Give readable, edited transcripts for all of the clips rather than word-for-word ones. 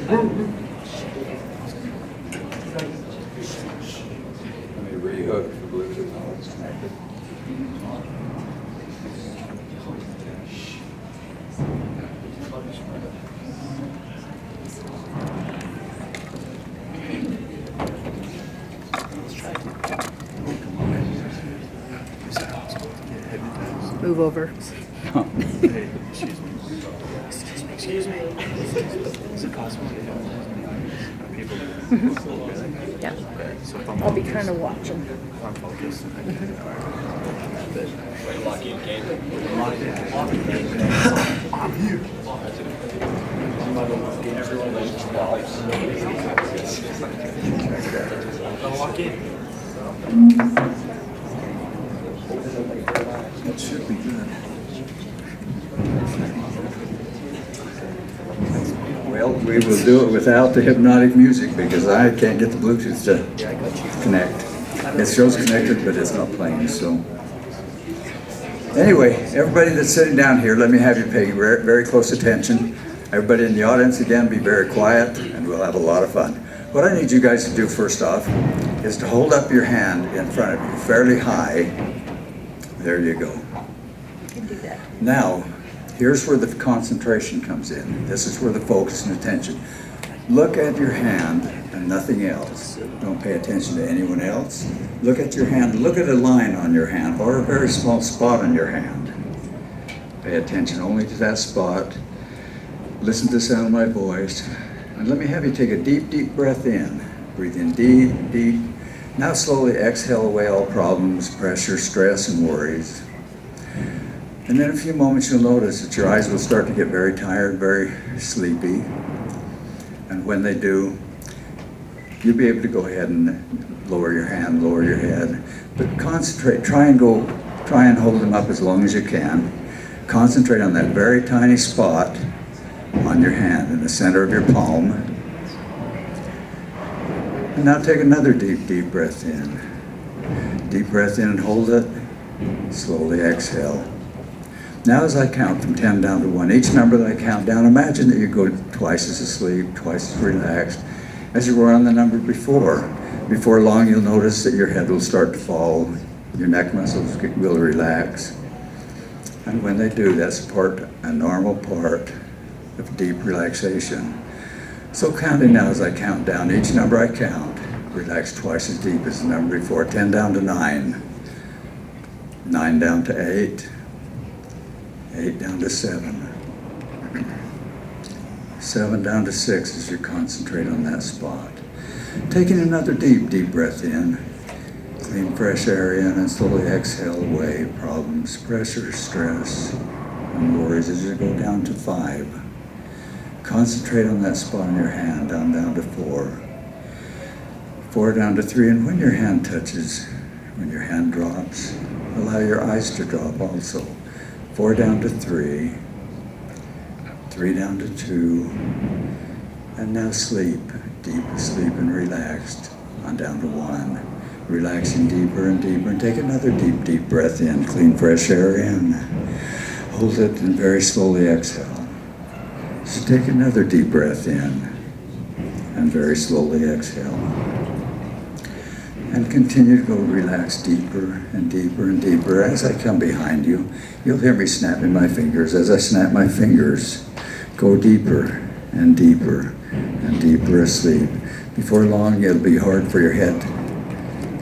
Let me rehook the Bluetooth while it's connected. Move over. Hey, excuse me. Excuse me. Is it possible to have people a little bit? Yeah. So if I'm I'll be kind of watching. if I'm focused, I can I'm here. Walk in. It should be good. Well, we will do it without the hypnotic music because I can't get the Bluetooth to connect. It shows connected, but it's not playing, so. Anyway, everybody that's sitting down here, let me have you pay very close attention. Everybody in the audience, again, be very quiet, and we'll have a lot of fun. What I need you guys to do first off is to hold up your hand in front of you fairly high. There you go. You can do that. Now, here's where the concentration comes in. This is where the focus and attention. Look at your hand and nothing else. Don't pay attention to anyone else. Look at your hand. Look at a line on your hand or a very small spot on your hand. Pay attention only to that spot. Listen to the sound of my voice. And let me have you take a deep, deep breath in. Breathe in deep, deep. Now slowly exhale away all problems, pressure, stress, and worries. And in a few moments you'll notice that your eyes will start to get very tired, very sleepy. And when they do, you'll be able to go ahead and lower your hand, lower your head. But concentrate, try and hold them up as long as you can. Concentrate on that very tiny spot on your hand in the center of your palm. And now take another deep, deep breath in. Deep breath in and hold it. Slowly exhale. Now as I count from 10 down to 1, each number that I count down, imagine that you go twice as asleep, twice as relaxed as you were on the number before. Before long you'll notice that your head will start to fall, your neck muscles will relax. And when they do, that's a normal part of deep relaxation. So counting now as I count down, each number I count, relax twice as deep as the number before. 10 down to 9, 9 down to 8, 8 down to 7, 7 down to 6 as you concentrate on that spot. Taking another deep, deep breath in, clean fresh air in and slowly exhale away problems, pressure, stress, and worries as you go down to 5. Concentrate on that spot on your hand, down to 4. 4 down to 3, and when your hand touches, when your hand drops, allow your eyes to drop also. 4 down to 3, 3 down to 2, and now sleep, deep asleep and relaxed, on down to 1. Relaxing deeper and deeper, and take another deep, deep breath in, clean fresh air in. Hold it and very slowly exhale. So take another deep breath in and very slowly exhale. And continue to go relax deeper and deeper and deeper. As I come behind you, you'll hear me snapping my fingers. As I snap my fingers, go deeper and deeper and deeper asleep. Before long, it'll be hard for your head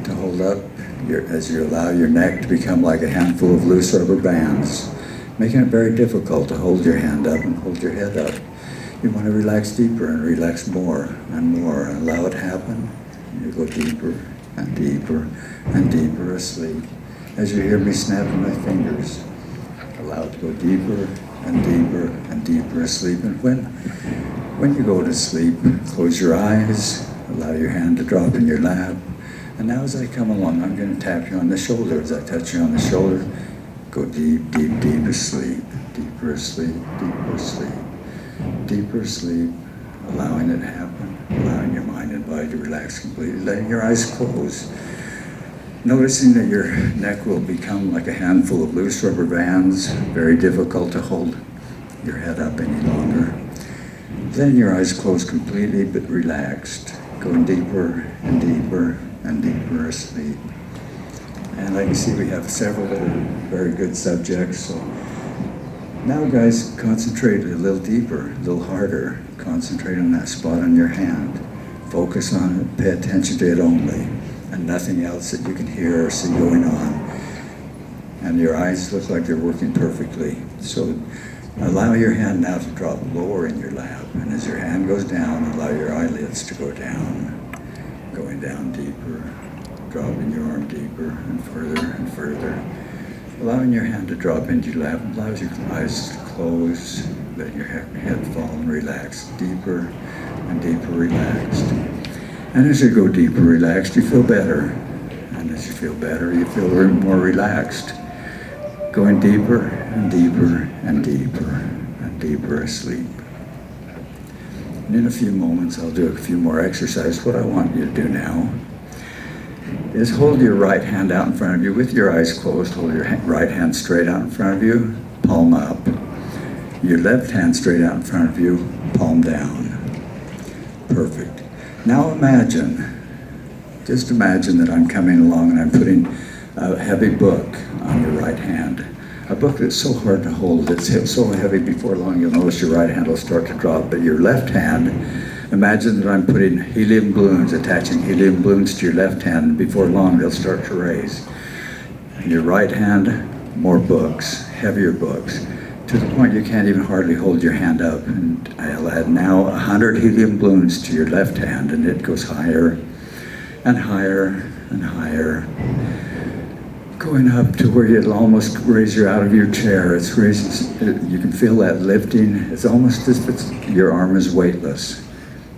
to hold up as you allow your neck to become like a handful of loose rubber bands, making it very difficult to hold your hand up and hold your head up. You want to relax deeper and relax more and more and allow it to happen. You go deeper and deeper and deeper asleep. As you hear me snapping my fingers, allow it to go deeper and deeper and deeper asleep. And when you go to sleep, close your eyes, allow your hand to drop in your lap. And now as I come along, I'm going to tap you on the shoulder. As I touch you on the shoulder, go deep, deep, deep asleep, deeper asleep, deeper asleep, deeper asleep, allowing it to happen, allowing your mind and body to relax completely, letting your eyes close, noticing that your neck will become like a handful of loose rubber bands, very difficult to hold your head up any longer. Then your eyes closed completely but relaxed, going deeper and deeper and deeper asleep. And I can see we have several that are very good subjects. So now guys, concentrate a little deeper, a little harder. Concentrate on that spot on your hand. Focus on it, pay attention to it only, and nothing else that you can hear or see going on. And your eyes look like they're working perfectly. So allow your hand now to drop lower in your lap. And as your hand goes down, allow your eyelids to go down, going down deeper, dropping your arm deeper and further. Allowing your hand to drop into your lap, allows your eyes to close, let your head fall and relax, deeper and deeper relaxed. And as you go deeper relaxed, you feel better. And as you feel better, you feel more relaxed. Going deeper and deeper and deeper and deeper asleep. And in a few moments, I'll do a few more exercises. What I want you to do now is hold your right hand out in front of you with your eyes closed. Hold your right hand straight out in front of you, palm up. Your left hand straight out in front of you, palm down. Perfect. Now just imagine that I'm coming along and I'm putting a heavy book on your right hand. A book that's so hard to hold, it's so heavy before long you'll notice your right hand will start to drop, but your left hand, imagine that I'm putting helium balloons, attaching helium balloons to your left hand, and before long they'll start to raise. And your right hand, more books, heavier books, to the point you can't even hardly hold your hand up. And I'll add now 100 helium balloons to your left hand, and it goes higher and higher and higher, going up to where it'll almost raise you out of your chair. It's raising, you can feel that lifting. It's almost as if your arm is weightless.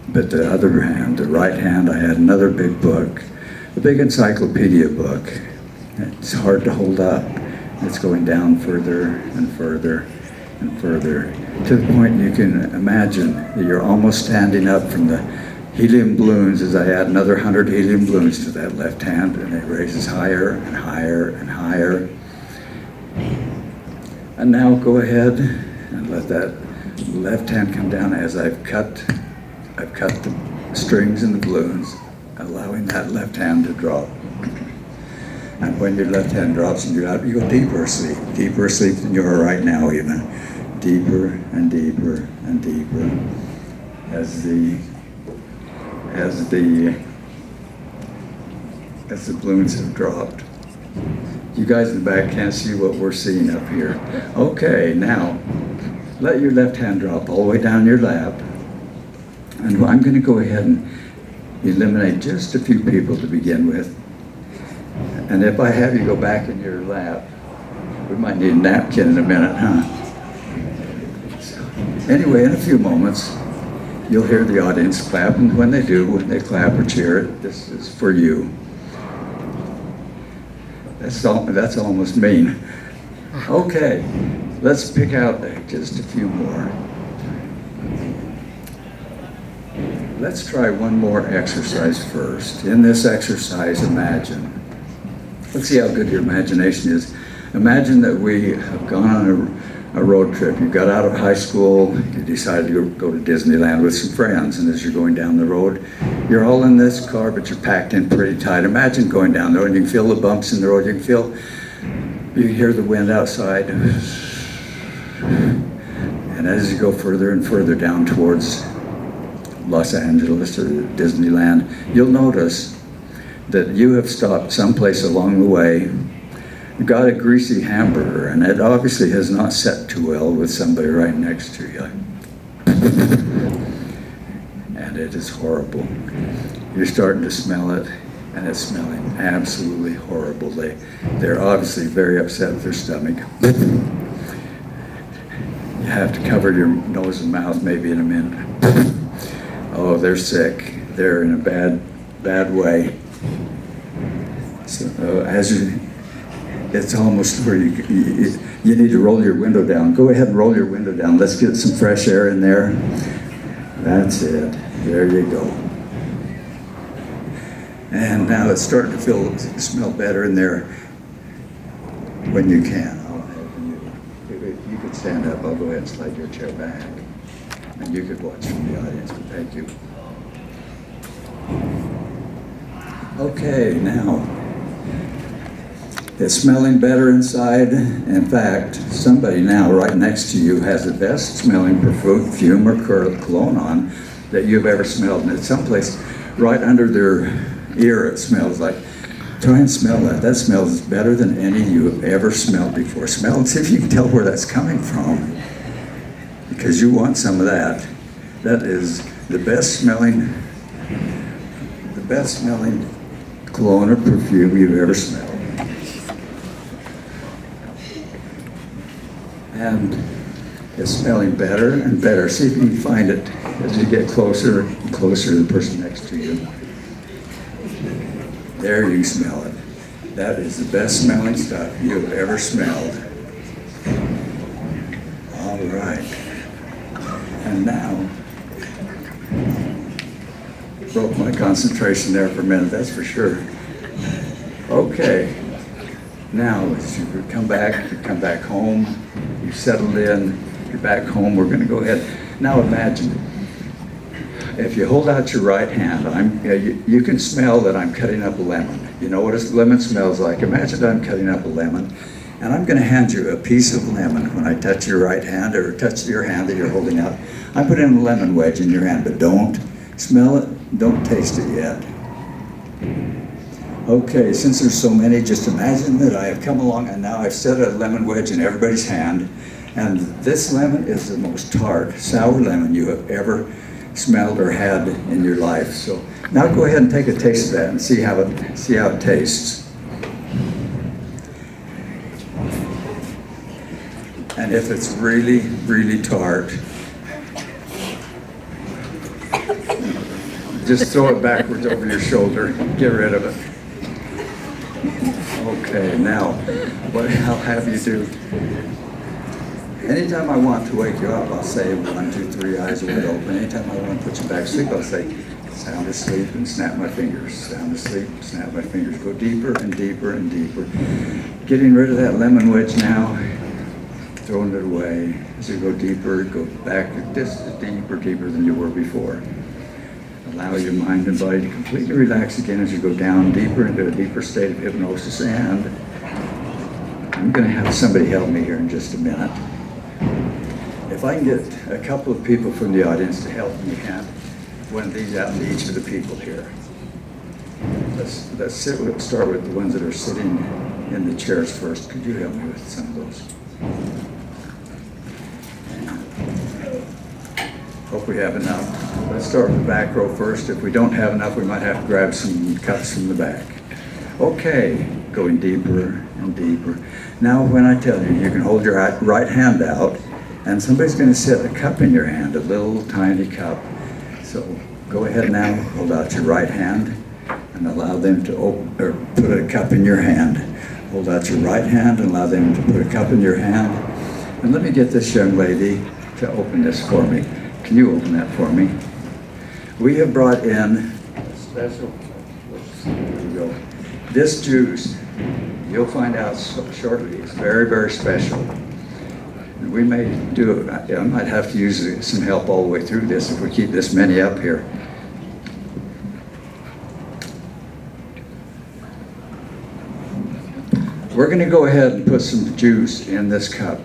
But the other hand, the right hand, I had another big book, a big encyclopedia book. It's hard to hold up. It's going down further and further and further, to the point you can imagine that you're almost standing up from the helium balloons as I add another 100 helium balloons to that left hand, and it raises higher and higher and higher. And now go ahead and let that left hand come down as I've cut the strings and the balloons, allowing that left hand to drop. And when your left hand drops and you go deeper asleep than you are right now even. Deeper and deeper and deeper as the balloons have dropped. You guys in the back can't see what we're seeing up here. Okay, now let your left hand drop all the way down your lap. And I'm going to go ahead and eliminate just a few people to begin with. And if I have you go back in your lap, we might need a napkin in a minute, huh? So, anyway, in a few moments, you'll hear the audience clap, and when they clap or cheer, this is for you. That's almost mean. Okay, let's pick out just a few more. Let's try one more exercise first. In this exercise, imagine. Let's see how good your imagination is. Imagine that we have gone on a road trip. You got out of high school, you decided to go to Disneyland with some friends, and as you're going down the road, you're all in this car, but you're packed in pretty tight. Imagine going down the road, and you can feel the bumps in the road, you hear the wind outside. And as you go further and further down towards Los Angeles or Disneyland, you'll notice that you have stopped someplace along the way, got a greasy hamburger, and it obviously has not set too well with somebody right next to you. And it is horrible. You're starting to smell it, and it's smelling absolutely horrible. They're obviously very upset with their stomach. You have to cover your nose and mouth maybe in a minute. Oh, they're sick. They're in a bad way. So it's almost where you need to roll your window down. Go ahead and roll your window down. Let's get some fresh air in there. That's it. There you go. And now it's starting to smell better in there when you can. I'll have you. If you could stand up, I'll go ahead and slide your chair back. And you could watch from the audience, but thank you. Okay, now, it's smelling better inside. In fact, somebody now right next to you has the best smelling perfume or cologne on that you've ever smelled. And it's someplace right under their ear it smells like. Try and smell that. That smells better than any you have ever smelled before. Smell and see if you can tell where that's coming from. Because you want some of that. That is the best smelling cologne or perfume you've ever smelled. And it's smelling better and better. See if you can find it as you get closer and closer to the person next to you. There you smell it. That is the best smelling stuff you've ever smelled. All right. And now, broke my concentration there for a minute, that's for sure. Okay. Now, as you come back home, you've settled in, you're back home, we're gonna go ahead. Now imagine, if you hold out your right hand, you can smell that I'm cutting up a lemon. You know what a lemon smells like. Imagine I'm cutting up a lemon, and I'm gonna hand you a piece of lemon when I touch your right hand or touch your hand that you're holding out. I'm putting a lemon wedge in your hand, but don't smell it, don't taste it yet. Okay, since there's so many, just imagine that I have come along and now I've set a lemon wedge in everybody's hand, and this lemon is the most tart, sour lemon you have ever smelled or had in your life. So now go ahead and take a taste of that and see how it tastes. And if it's really, really tart, just throw it backwards over your shoulder, get rid of it. Okay, now, what I'll have you do, anytime I want to wake you up, I'll say 1, 2, 3, eyes wide open. Anytime I want to put you back to sleep, I'll say, sound asleep, and snap my fingers. Sound asleep, snap my fingers. Go deeper and deeper and deeper. Getting rid of that lemon wedge now, throwing it away. As you go deeper, go back just deeper, deeper than you were before. Allow your mind and body to completely relax again as you go down deeper into a deeper state of hypnosis. And I'm going to have somebody help me here in just a minute. If I can get a couple of people from the audience to help me hand one of these out to each of the people here. Let's start with the ones that are sitting in the chairs first. Could you help me with some of those? Hope we have enough. Let's start with the back row first. If we don't have enough, we might have to grab some cups from the back. Okay, going deeper and deeper. Now when I tell you, you can hold your right hand out, and somebody's going to set a cup in your hand, a little tiny cup. So go ahead now, hold out your right hand, and allow them to put a cup in your hand. Hold out your right hand and allow them to put a cup in your hand. And let me get this young lady to open this for me. Can you open that for me? We have brought in a special, there we go. This juice, you'll find out shortly, is very, very special. And we may do it, I might have to use some help all the way through this if we keep this many up here. We're going to go ahead and put some juice in this cup.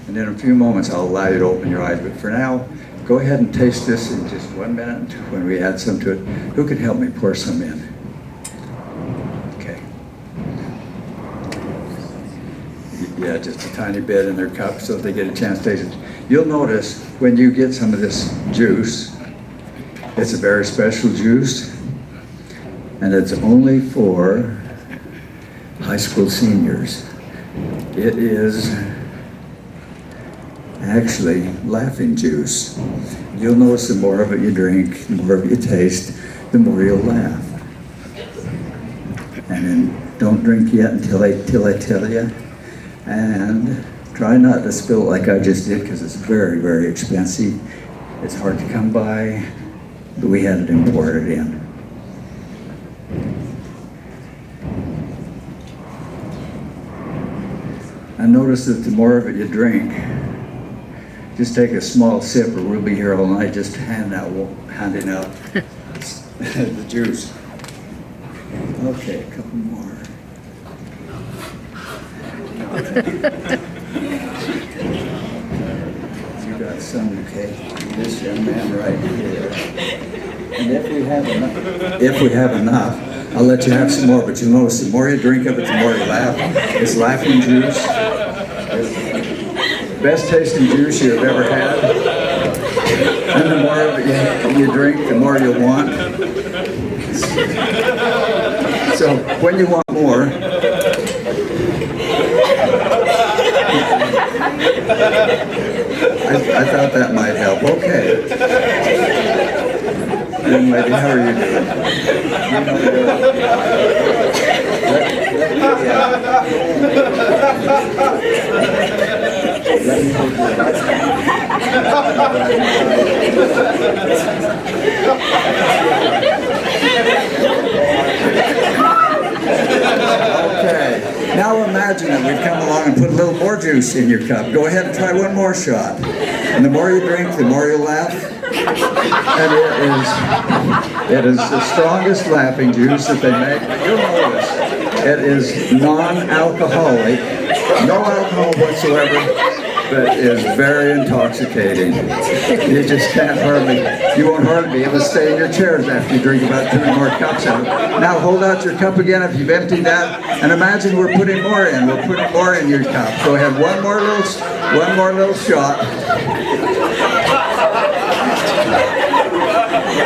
And in a few moments, I'll allow you to open your eyes. But for now, go ahead and taste this in just 1 minute when we add some to it. Who can help me pour some in? Okay. Yeah, just a tiny bit in their cup so they get a chance to taste it. You'll notice when you get some of this juice, it's a very special juice, and it's only for high school seniors. It is actually laughing juice. You'll notice the more of it you drink, the more of it you taste, the more you'll laugh. And then don't drink yet until I tell you. And try not to spill it like I just did, because it's very, very expensive. It's hard to come by, but we had it imported in. And notice that the more of it you drink, Just take a small sip, or we'll be here all night just handing out the juice. Okay, a couple more. You got some, okay? This young man right here. And if we have enough, I'll let you have some more, but you'll notice the more you drink of it, the more you laugh. It's laughing juice. It's the best tasting juice you've ever had. And the more of it you drink, the more you'll want. So when you want more, I thought that might help. Okay. Young lady, how are you doing? Okay. Now imagine that we've come along and put a little more juice in your cup. Go ahead and try one more shot. And the more you drink, the more you laugh. And it is the strongest laughing juice that they make. You'll notice it is non-alcoholic, no alcohol whatsoever, but is very intoxicating. You just you won't hardly be able to stay in your chairs after you drink about 2 more cups of it. Now hold out your cup again if you've emptied that, and imagine we're putting more in. We're putting more in your cup. Go ahead, one more little shot.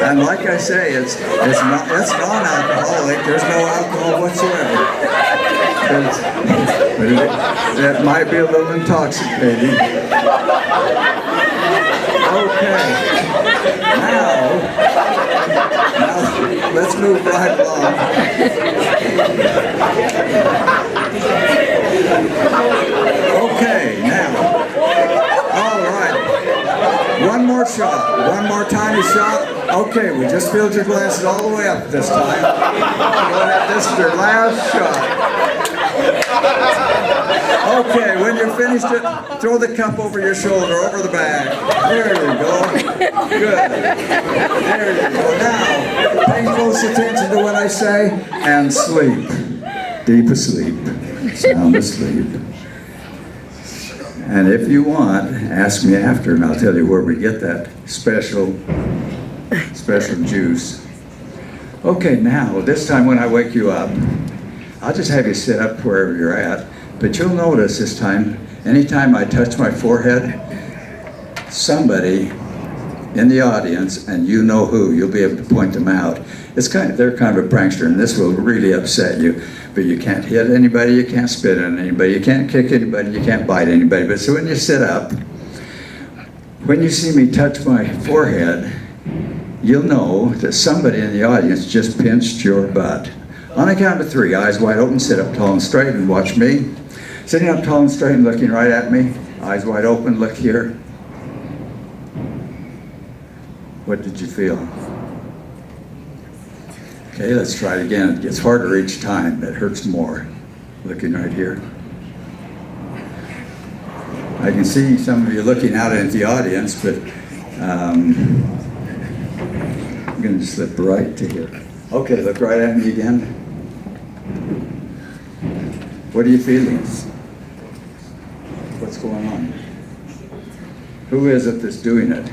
And like I say, it's non-alcoholic. There's no alcohol whatsoever. It might be a little intoxicating. Okay. Now let's move right along. Okay, now. All right. One more shot. One more tiny shot. Okay, we just filled your glasses all the way up this time. Go ahead, this is your last shot. Okay, when you're finished it, throw the cup over your shoulder, over the bag. There you go. Good. There you go. Now, pay close attention to what I say and sleep. Deep asleep. Sound asleep. And if you want, ask me after and I'll tell you where we get that special juice. Okay, now, this time when I wake you up, I'll just have you sit up wherever you're at, but you'll notice this time, anytime I touch my forehead, somebody in the audience, and you know who, you'll be able to point them out. They're kind of a prankster, and this will really upset you, but you can't hit anybody, you can't spit on anybody, you can't kick anybody, you can't bite anybody. But so when you sit up, when you see me touch my forehead, you'll know that somebody in the audience just pinched your butt. On a count of 3, eyes wide open, sit up tall and straight and watch me. Sitting up tall and straight and looking right at me, eyes wide open, look here. What did you feel? Okay, let's try it again. It gets harder each time. It hurts more. Looking right here. I can see some of you looking out into the audience, but I'm going to slip right to here. Okay, look right at me again. What are you feeling? What's going on? Who is it that's doing it?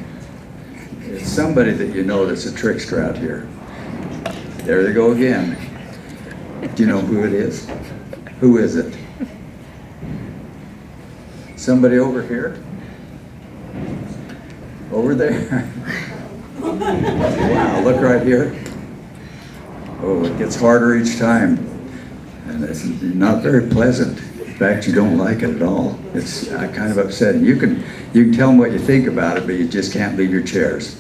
It's somebody that you know that's a trickster out here. There they go again. Do you know who it is? Who is it? Somebody over here? Over there? Wow, look right here. Oh, it gets harder each time. And it's not very pleasant. In fact, you don't like it at all. It's kind of upsetting. You can tell them what you think about it, but you just can't leave your chairs.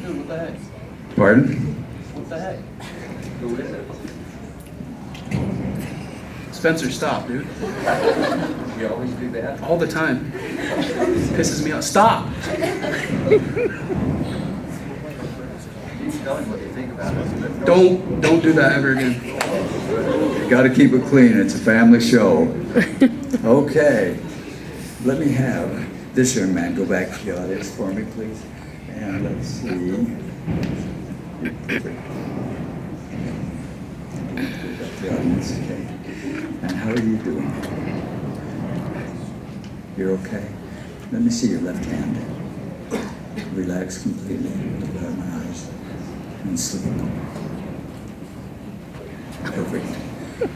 Dude, what the heck? Pardon? What the heck? Who is it? Spencer, stop, dude. You always do that? All the time. Pisses me off. Stop! Tell them what you think about it. Don't do that ever again. You got to keep it clean. It's a family show. Okay. Let me have this young man go back to the audience for me, please. And let's see. Perfect. The audience, okay. And how are you doing? You're okay? Let me see your left hand. Relax completely. Look out of my eyes. And sleep. Perfect.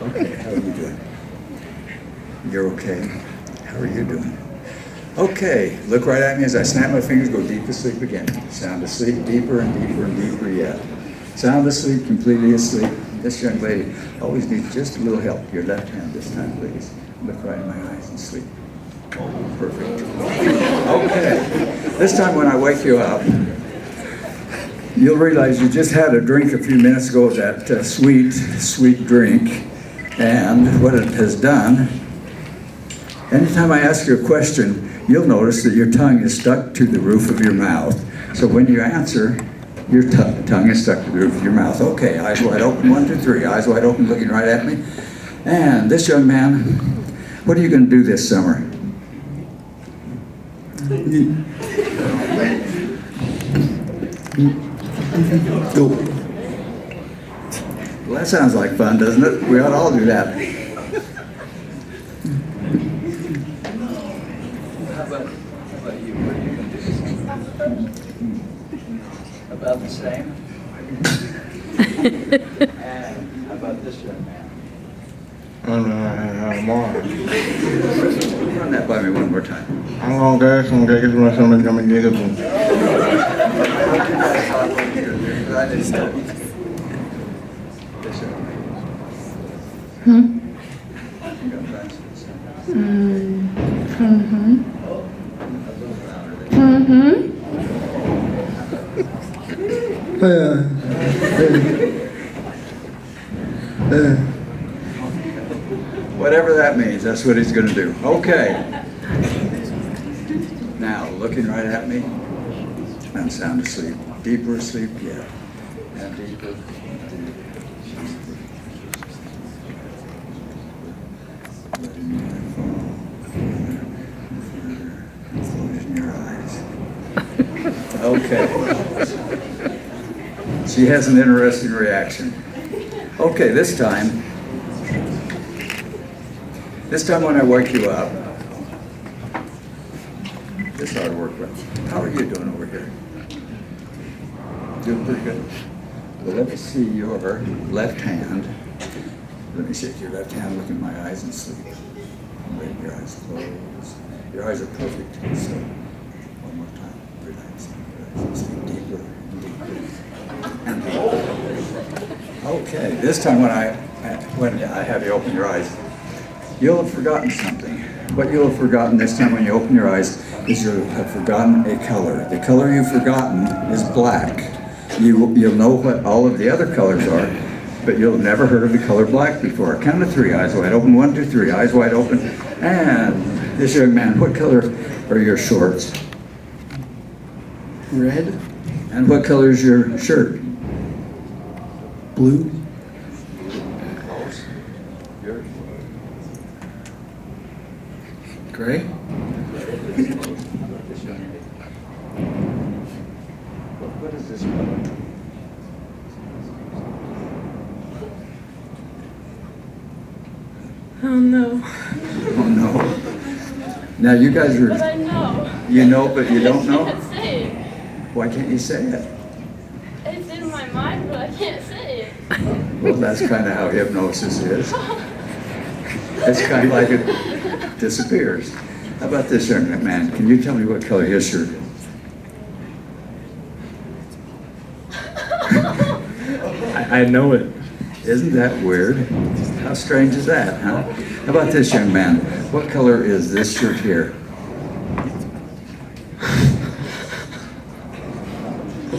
Okay, how are you doing? You're okay? How are you doing? Okay, look right at me as I snap my fingers, go deep asleep again. Sound asleep, deeper and deeper and deeper yet. Sound asleep, completely asleep. This young lady always needs just a little help. Your left hand this time, please. Look right in my eyes and sleep. Perfect. Okay, this time when I wake you up, you'll realize you just had a drink a few minutes ago of that sweet drink. And what it has done, anytime I ask you a question, you'll notice that your tongue is stuck to the roof of your mouth. So when you answer, your tongue is stuck to the roof of your mouth. Okay, eyes wide open, 1, 2, 3. Eyes wide open, looking right at me. And this young man, what are you going to do this summer? Well, that sounds like fun, doesn't it? We ought to all do that. How about you? What are you going to do? About the same? And how about this young man? Run that by me one more time. I'm gonna get something coming to get them. Whatever that means, that's what he's going to do. Okay. Now, looking right at me, and sound asleep. Deeper asleep, yeah. And deeper, and deeper. Letting your head fall further and further, closing your eyes. Okay. She has an interesting reaction. Okay, this time when I wake you up, this ought to work well. How are you doing over here? Doing pretty good. Well, let me see your left hand. Let me shake your left hand, look in my eyes and sleep. Wait, your eyes closed. Your eyes are perfect. So, one more time. Relax. Relax. Sleep deeper and deeper. Okay, this time when I have you open your eyes, you'll have forgotten something. What you'll have forgotten this time when you open your eyes is you'll have forgotten a color. The color you've forgotten is black. You'll know what all of the other colors are, but you'll have never heard of the color black before. Count to 3, eyes wide open. 1, 2, 3, eyes wide open. And this young man, what color are your shorts? Red, And what color is your shirt? blue, Yours? gray, What is this color? Oh no. Oh no. Now you guys But are, I know. you know, but you don't I know? can't say it. Why can't you say it? It's in my mind, but I can't say it. Well, that's kind of how hypnosis is. It's kind of like it disappears. How about this young man? Can you tell me what color his shirt is? I know it. Isn't that weird? How strange is that, huh? How about this young man? What color is this shirt here?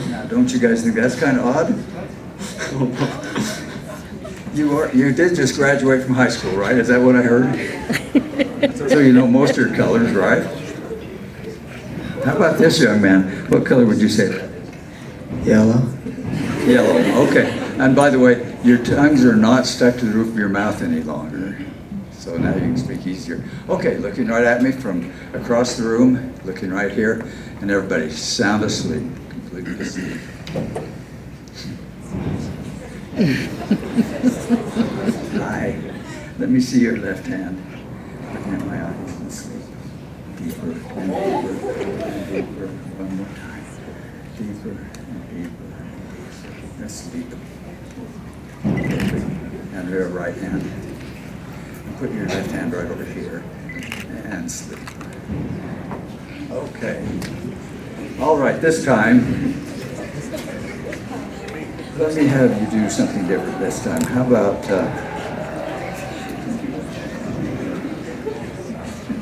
Now, don't you guys think that's kind of odd? You did just graduate from high school, right? Is that what I heard? So you know most of your colors, right? How about this young man? What color would you say? yellow, Yellow, okay. And by the way, your tongues are not stuck to the roof of your mouth any longer. So now you can speak easier. Okay, looking right at me from across the room, looking right here, and everybody sound asleep, completely asleep. Hi. Let me see your left hand. Looking at my eyes and sleep. Deeper and deeper and deeper. One more time. Deeper and deeper and deeper. Asleep. And your right hand. Put your left hand right over here and sleep. Okay. All right, this time, let me have you do something different this time. How about,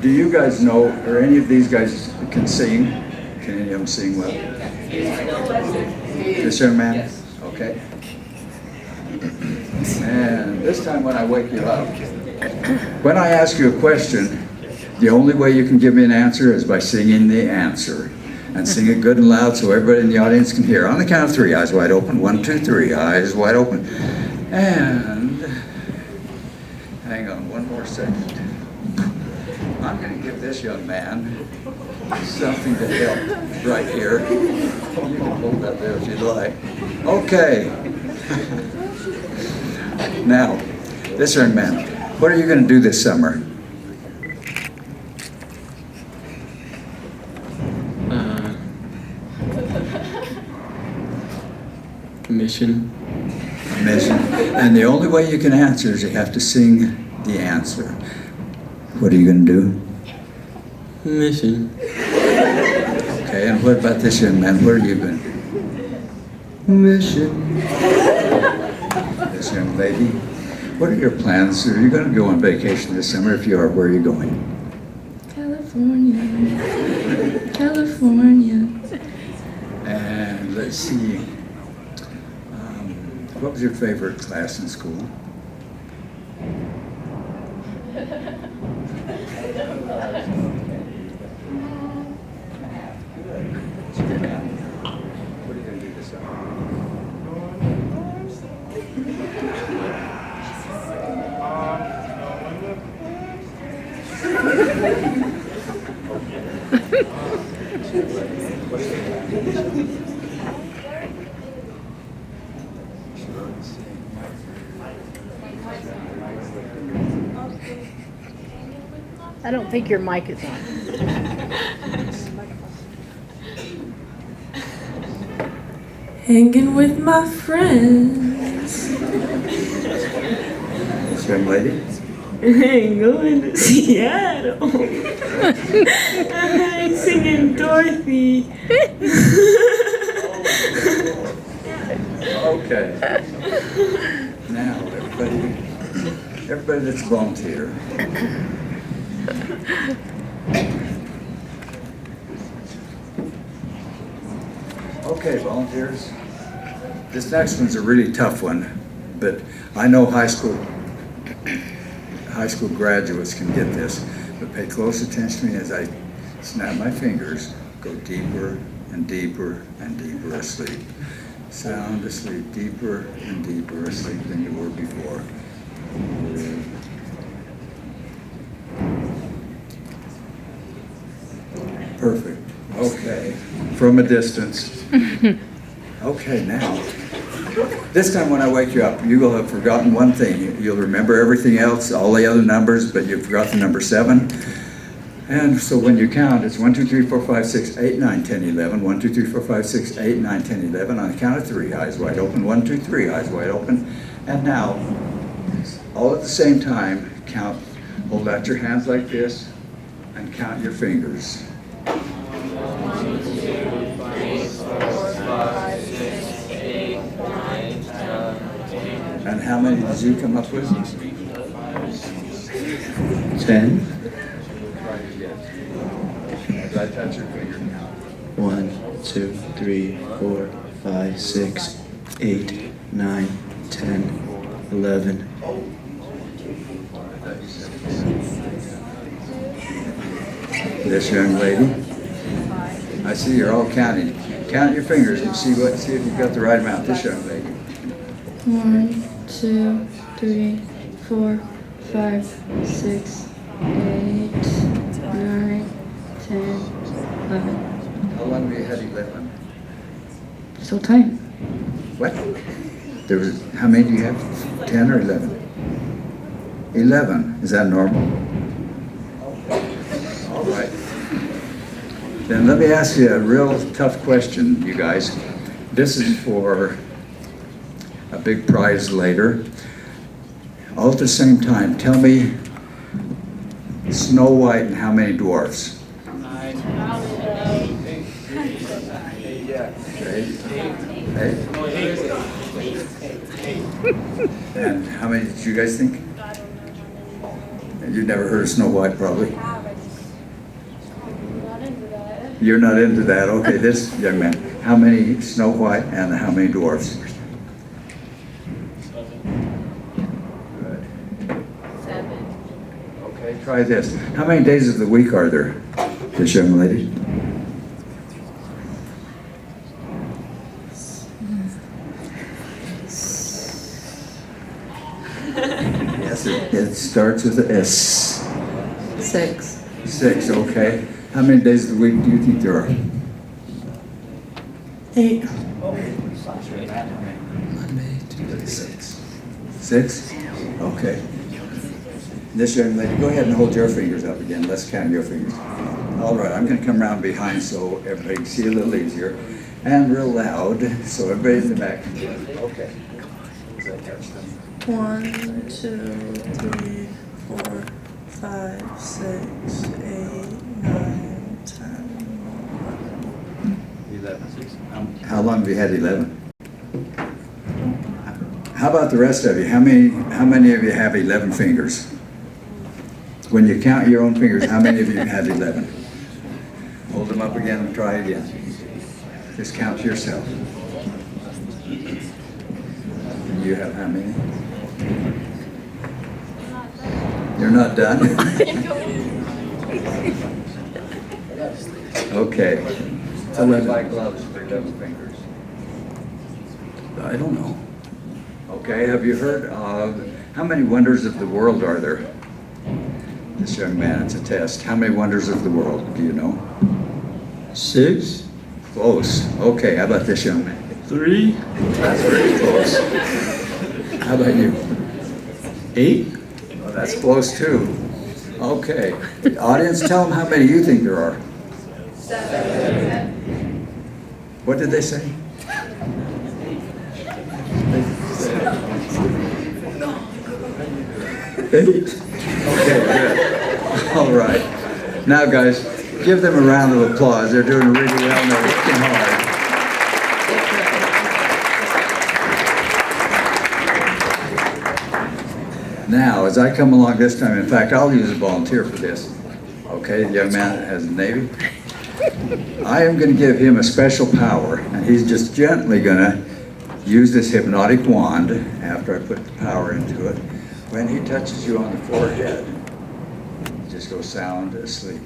do you guys know, or any of these guys can sing? Can any of them sing well? This young man? Yes. Okay. And this time when I wake you up, when I ask you a question, the only way you can give me an answer is by singing the answer. And sing it good and loud so everybody in the audience can hear. On the count of 3, eyes wide open. 1, 2, 3, eyes wide open. And hang on one more second. I'm going to give this young man something to help right here. You can hold that there if you'd like. Okay. Now, this young man, what are you going to do this summer? Mission. Mission. And the only way you can answer is you have to sing the answer. What are you going to do? Mission. Okay, and what about this young man? Where are you going? Mission. This young lady. What are your plans? Are you going to go on vacation this summer? If you are, where are you going? California. California. And let's see. What was your favorite class in school? What are you going to do this summer? I don't think your mic is on. Hanging with my friends. This young lady? Ain't going to Seattle. I'm singing Dorothy. Okay. Now, everybody that's volunteer. Okay, volunteers. This next one's a really tough one, but I know high school graduates can get this, but pay close attention to me as I snap my fingers, go deeper and deeper and deeper asleep. Sound asleep, deeper and deeper asleep than you were before. Perfect. Okay. From a distance. Okay, now. This time when I wake you up, you will have forgotten one thing. You'll remember everything else, all the other numbers, but you forgot the number 7. And so when you count, it's 1, 2, 3, 4, 5, 6, 8, 9, 10, 11. 1, 2, 3, 4, 5, 6, 8, 9, 10, 11. On the count of 3, eyes wide open. 1, 2, 3, eyes wide open. And now, all at the same time, count. Hold out your hands like this and count your fingers. 1, 2, 3, 4, 5, 6, 8, 9, 10. And how many did you come up with? 10. As I touch your finger count. 1, 2, 3, 4, 5, 6, 8, 9, 10, 11. This young lady. I see you're all counting. Count your fingers and see if you've got the right amount. This young lady. 1, 2, 3, 4, 5, 6, 8, 9, 10, 11. How long have you had 11? Still time. What? There was, how many do you have? 10 or 11? 11. Is that normal? All right. Then let me ask you a real tough question, you guys. This is for a big prize later. All at the same time, tell me Snow White and how many dwarfs? Okay. Hey? And how many did you guys think? You've never heard of Snow White, probably. Not into that. You're not into that. Okay, this young man. How many Snow White and how many dwarfs? Good. 7. Okay, try this. How many days of the week are there, this young lady? Yes, it starts with an S. 6. 6, okay. How many days of the week do you think there are? 8. Monday, Tuesday, 6. 6? Okay. This young lady, go ahead and hold your fingers up again. Let's count your fingers. All right, I'm going to come around behind so everybody can see a little easier. And real loud, so everybody in the back can hear. Okay. As I touch them. 1, 2, 3, 4, 5, 6, 8, 9, 10. 11. How long have you had 11? How about the rest of you? How many of you have 11 fingers? When you count your own fingers, how many of you had 11? Hold them up again and try again. Just count yourself. And you have how many? You're not done? Okay. 11 like gloves for 11 fingers. I don't know. Okay, have you heard of, how many wonders of the world are there? This young man, it's a test. How many wonders of the world do you know? 6, Close. Okay, how about this young man? 3, That's very close. How about you? 8, Oh, that's close too. Okay. Audience, tell them how many you think there are. 7. What did they say? 8. Okay, good. All right. Now, guys, give them a round of applause. They're doing really well and they're working hard. Now, as I come along this time, in fact, I'll use a volunteer for this. Okay, the young man has the Navy. I am going to give him a special power, and he's just gently going to use this hypnotic wand after I put the power into it. When he touches you on the forehead, you just go sound asleep.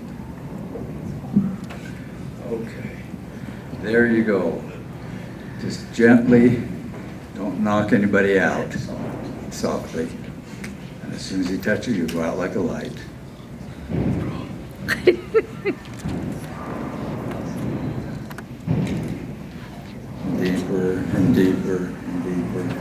Okay, there you go. Just gently, don't knock anybody out, softly. And as soon as he touches you, go out like a light. Deeper and deeper and deeper.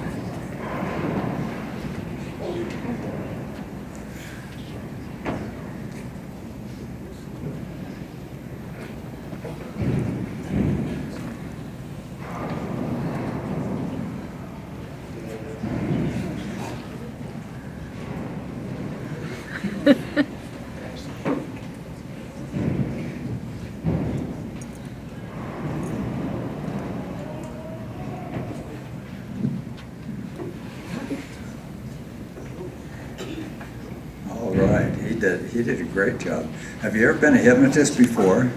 All right, he did a great job. Have you ever been a hypnotist before?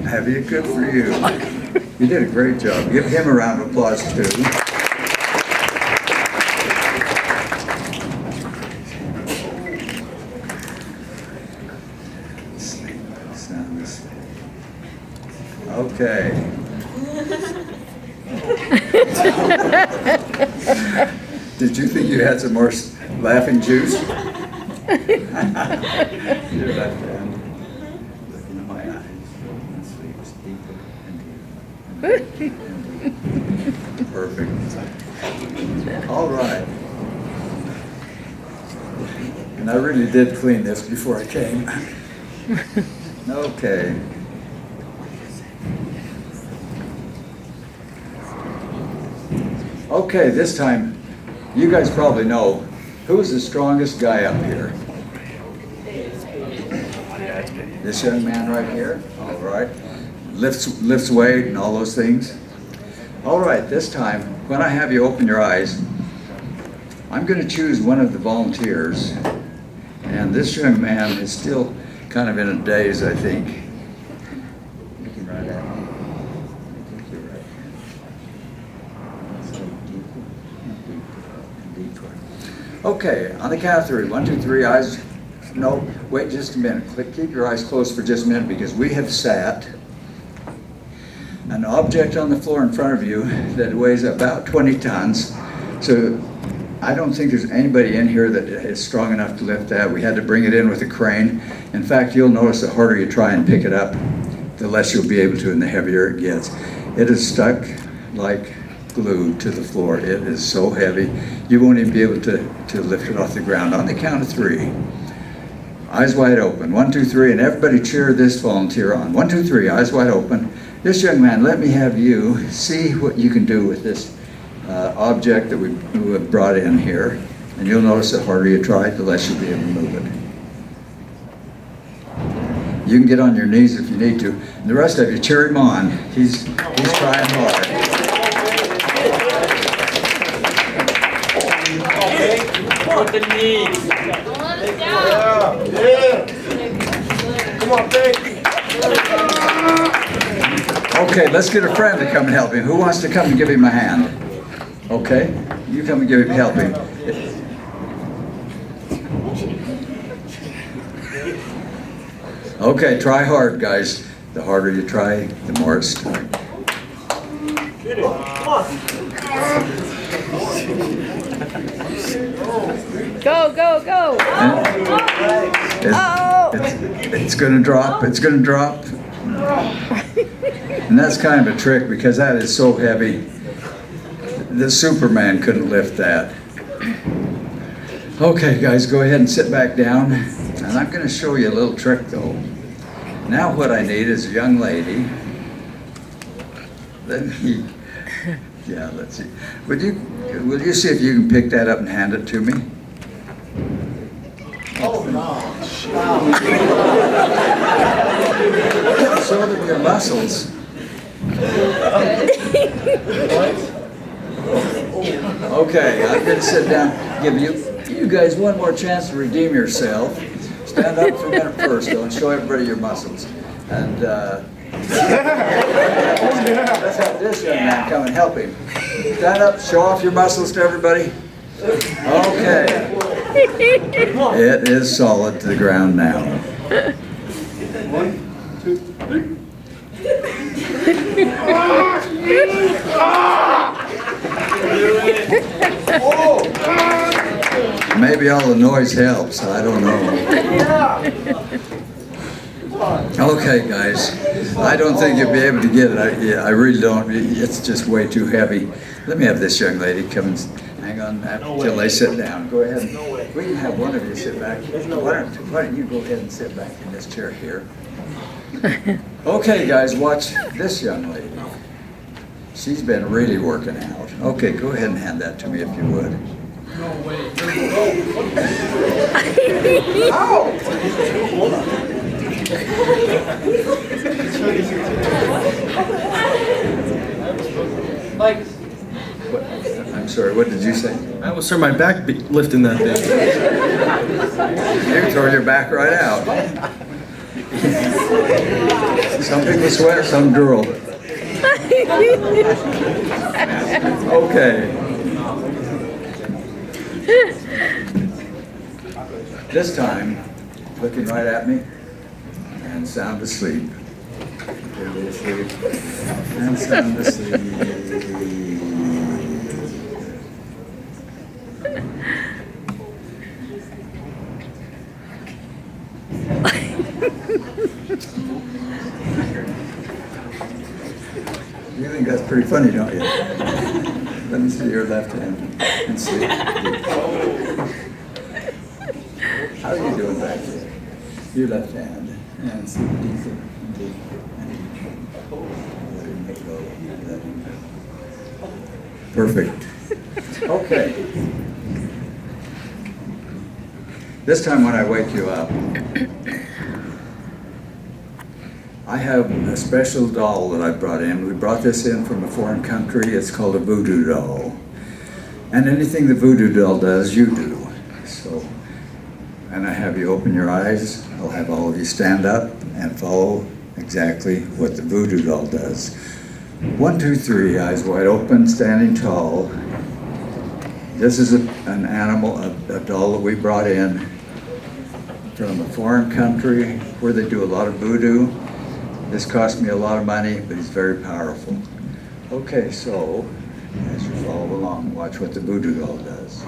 Have you? Good for you. You did a great job. Give him a round of applause too. Sound asleep. Okay. Did you think you had some more Laughing juice? Your left hand. Look into my eyes. And sleeps deeper and deeper and deeper. Perfect. All right. And I really did clean this before I came. Okay. Okay, this time, you guys probably know who's the strongest guy up here. This young man right here. All right. Lifts weight and all those things. All right, this time, when I have you open your eyes, I'm going to choose one of the volunteers. And this young man is still kind of in a daze, I think. Looking right at me. I think you're right. So deeper and deeper and deeper. Okay, on the count of three. 1, 2, 3, eyes. No, wait just a minute. Keep your eyes closed for just a minute because we have sat an object on the floor in front of you that weighs about 20 tons. So I don't think there's anybody in here that is strong enough to lift that. We had to bring it in with a crane. In fact, you'll notice the harder you try and pick it up, the less you'll be able to and the heavier it gets. It is stuck like glue to the floor. It is so heavy, you won't even be able to lift it off the ground. On the count of three, eyes wide open. 1, 2, 3, and everybody cheer this volunteer on. 1, 2, 3, eyes wide open. This young man, let me have you see what you can do with this object that we have brought in here. And you'll notice the harder you try, the less you'll be able to move it. You can get on your knees if you need to. And the rest of you, cheer him on. He's trying hard. Put the knees. Don't let us down. Yeah. Come on, baby. Okay, let's get a friend to come and help him. Who wants to come and give him a hand? Okay, you come and help him. Okay, try hard, guys. The harder you try, the more it's stuck. Get it. Come on. Go, go, go. It's going to drop. It's going to drop. And that's kind of a trick because that is so heavy. The Superman couldn't lift that. Okay, guys, go ahead and sit back down. And I'm going to show you a little trick, though. Now what I need is a young lady. Let me, yeah, let's see. Will you see if you can pick that up and hand it to me? Oh, no. Show them your muscles. Okay, I'm going to sit down, give you guys one more chance to redeem yourself. Stand up for a minute first, though, and show everybody your muscles. And let's have this young man come and help him. Stand up, show off your muscles to everybody. Okay. It is solid to the ground now. 1, 2, 3. Maybe all the noise helps, I don't know. Okay, guys, I don't think you'll be able to get it. I really don't. It's just way too heavy. Let me have this young lady come and hang on until they sit down. Go ahead. We can have one of you sit back. Why don't you go ahead and sit back in this chair here? Okay, guys, watch this young lady. She's been really working out. Okay, go ahead and hand that to me if you would. No way. Like, I'm sorry, what did you say? I will start my back lifting that thing. You can throw your back right out. Some people sweat, some drool. Okay. This time, looking right at me, and sound asleep. Everybody asleep. And sound asleep. You think that's pretty funny, don't you? Let me see your left hand and sleep. How are you doing back there? Your left hand and sleep deeper and deeper and deeper. Letting it go. Letting it go. Perfect. Okay. This time when I wake you up, I have a special doll that I brought in. We brought this in from a foreign country. It's called a voodoo doll. And anything the voodoo doll does, you do. So, and I have you open your eyes. I'll have all of you stand up and follow exactly what the voodoo doll does. 1, 2, 3, eyes wide open, standing tall. This is an animal, a doll that we brought in from a foreign country where they do a lot of voodoo. This cost me a lot of money, but he's very powerful. Okay, so as you follow along, watch what the voodoo doll does.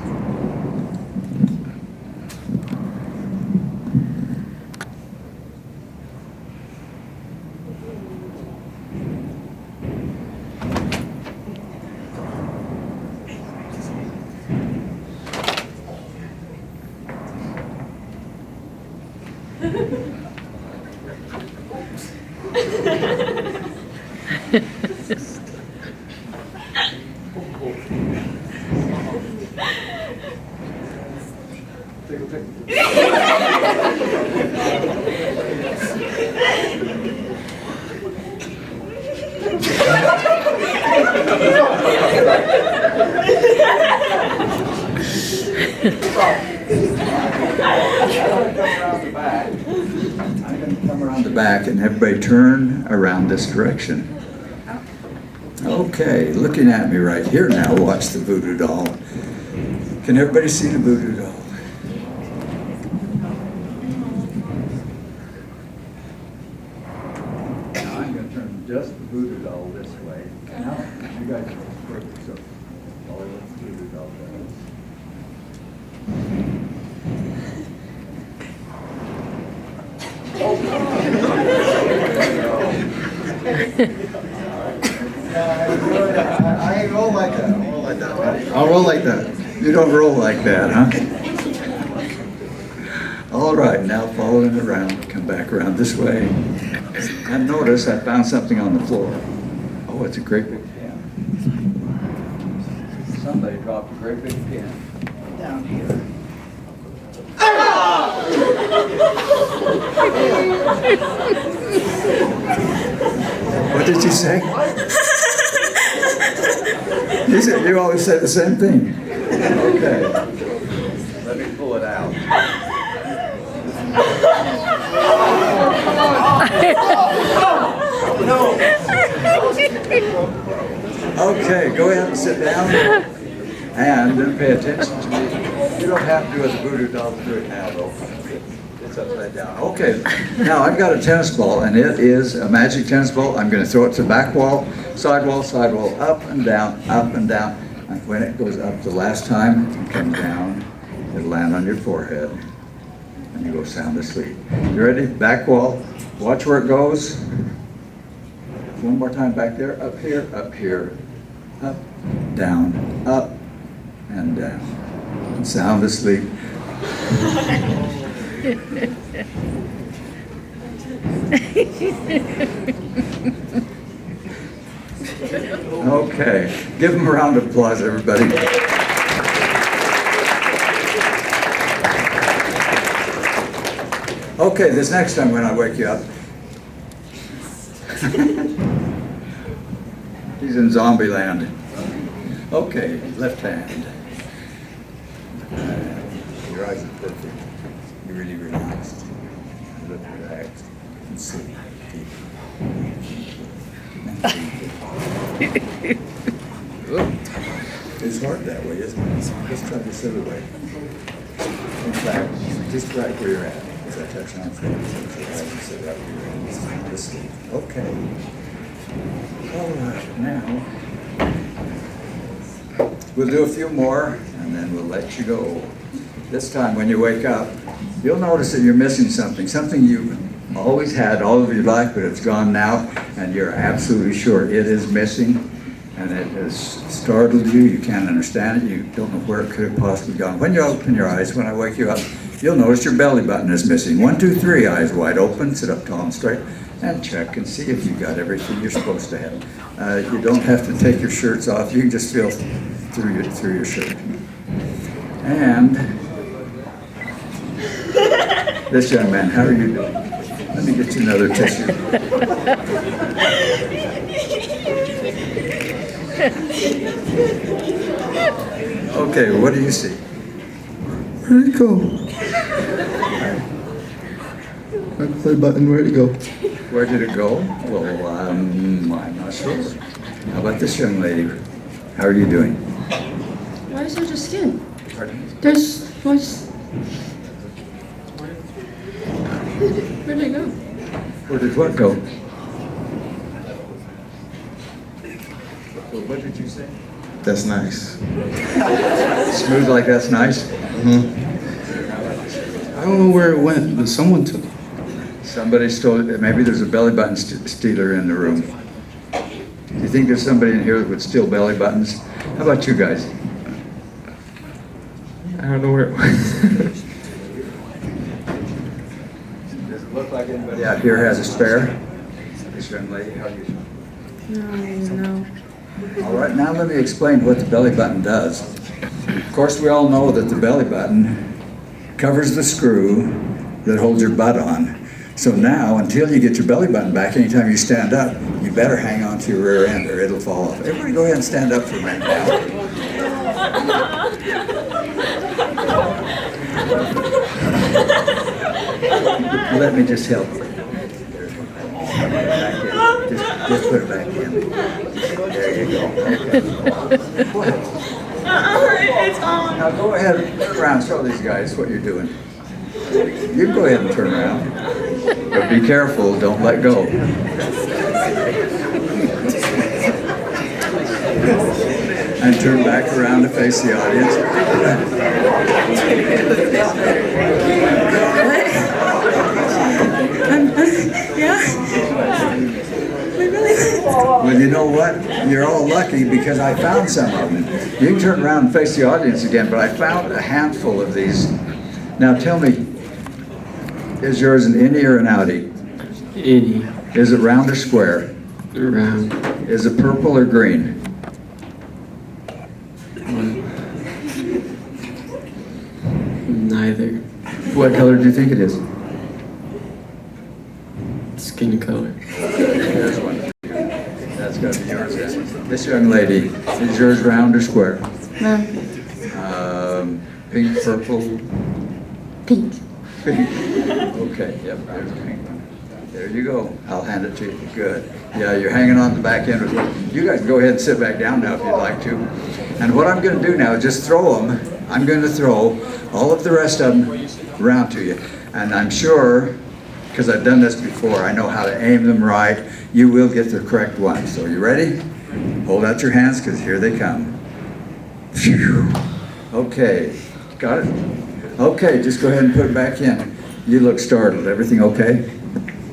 I'm going to come around the back and everybody turn around this direction. Okay, looking at me right here now, watch the voodoo doll. Can everybody see the voodoo doll? Now I'm going to turn just the voodoo doll this way. Now, you guys are perfect, so all what the voodoo doll does. I ain't roll like that. I'll roll like that. I'll roll like that. You don't roll like that, huh? All right, now following around, come back around this way. And notice I found something on the floor. Oh, it's a great big pin. Somebody dropped a great big pin down here. What did you say? You always say the same thing. Okay. Let me pull it out. Okay, go ahead and sit down. And then pay attention to me. You don't have to do as a voodoo doll to do it now, though. It's upside down. Okay, now I've got a tennis ball, and it is a magic tennis ball. I'm going to throw it to the back wall, side wall, up and down, up and down. And when it goes up the last time and comes down, it'll land on your forehead, and you go sound asleep. You ready? Back wall. Watch where it goes. One more time back there. Up here, up, down, up, and down. And sound asleep. Okay, give them a round of applause, everybody. Okay, this next time when I wake you up, he's in zombie land. Okay, left hand. Your eyes are perfect. You're really relaxed. You look relaxed and sleep deep. It's hard that way, isn't it? Just try this other way. In fact, just right where you're at. As I touch on things, sit right where you're at. Just sleep. Okay. All right, now we'll do a few more and then we'll let you go. This time when you wake up, you'll notice that you're missing something you always had all of your life, but it's gone now, and you're absolutely sure it is missing, and it has startled you. You can't understand it. You don't know where it could have possibly gone. When you open your eyes, when I wake you up, you'll notice your belly button is missing. 1, 2, 3, eyes wide open, sit up tall and straight, and check and see if you got everything you're supposed to have. You don't have to take your shirts off. You can just feel through your shirt. And this young man, how are you doing? Let me get you another tissue. Okay, what do you see? Where'd it go? My play button, where'd it go? Where did it go? Well, I'm not sure. How about this young lady? How are you doing? Why is there just skin? Pardon? Where'd it go? Where did what go? What did you say? That's nice. Smooth like that's nice? I don't know where it went, but someone took it. Somebody stole it. Maybe there's a belly button stealer in the room. Do you think there's somebody in here that would steal belly buttons? How about you guys? I don't know where it went. Does it look like anybody out here has a spare? This young lady, how do you know? No. All right, now let me explain what the belly button does. Of course, we all know that the belly button covers the screw that holds your butt on. So now, until you get your belly button back, anytime you stand up, you better hang on to your rear end or it'll fall off. Everybody go ahead and stand up for a minute now. Let me just help you. Just put it back in. There you go. Okay. It's on. Now go ahead and turn around and show these guys what you're doing. You can go ahead and turn around. But be careful, don't let go. And turn back around to face the audience. Well, you know what? You're all lucky because I found some of them. You can turn around and face the audience again, but I found a handful of these. Now tell me, is yours an innie or an outie? Innie. Is it round or square? Round. Is it purple or green? Neither. What color do you think it is? Skin color. There's one. That's got to be yours then. This young lady, is yours round or square? Round. Pink, purple, Pink. pink. Okay, yep, there's a pink one. There you go. I'll hand it to you. Good. Yeah, you're hanging on the back end. You guys can go ahead and sit back down now if you'd like to. And what I'm going to do now is just throw them. I'm going to throw all of the rest of them around to you. And I'm sure, because I've done this before, I know how to aim them right. You will get the correct one. So you ready? Hold out your hands because here they come. Phew. Okay. Got it? Okay, just go ahead and put it back in. You look startled. Everything okay?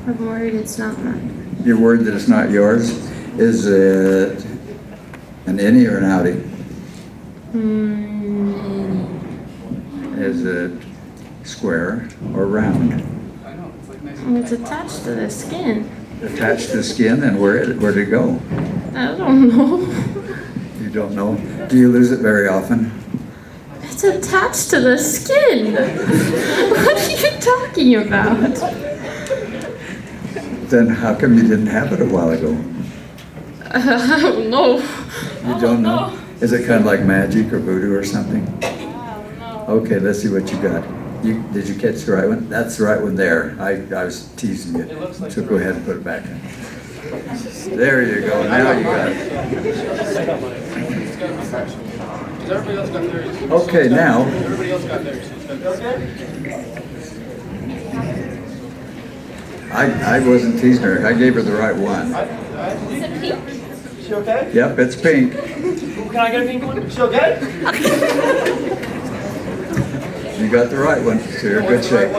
I'm worried it's not mine. You're worried that it's not yours? Is it an innie or an outie? Is it square or round? It's attached to the skin. Attached to the skin, and where'd it go? I don't know. You don't know? Do you lose it very often? It's attached to the skin. What are you talking about? Then how come you didn't have it a while ago? I don't know. You don't know? Is it kind of like magic or voodoo or something? Okay, let's see what you got. Did you catch the right one? That's the right one there. I was teasing you. So go ahead and put it back in. There you go. Now you got it. Okay, now. I wasn't teasing her. I gave her the right one. Is it pink? She okay? Yep, it's pink. Can I get a pink one? She okay? You got the right one, so you're in good shape.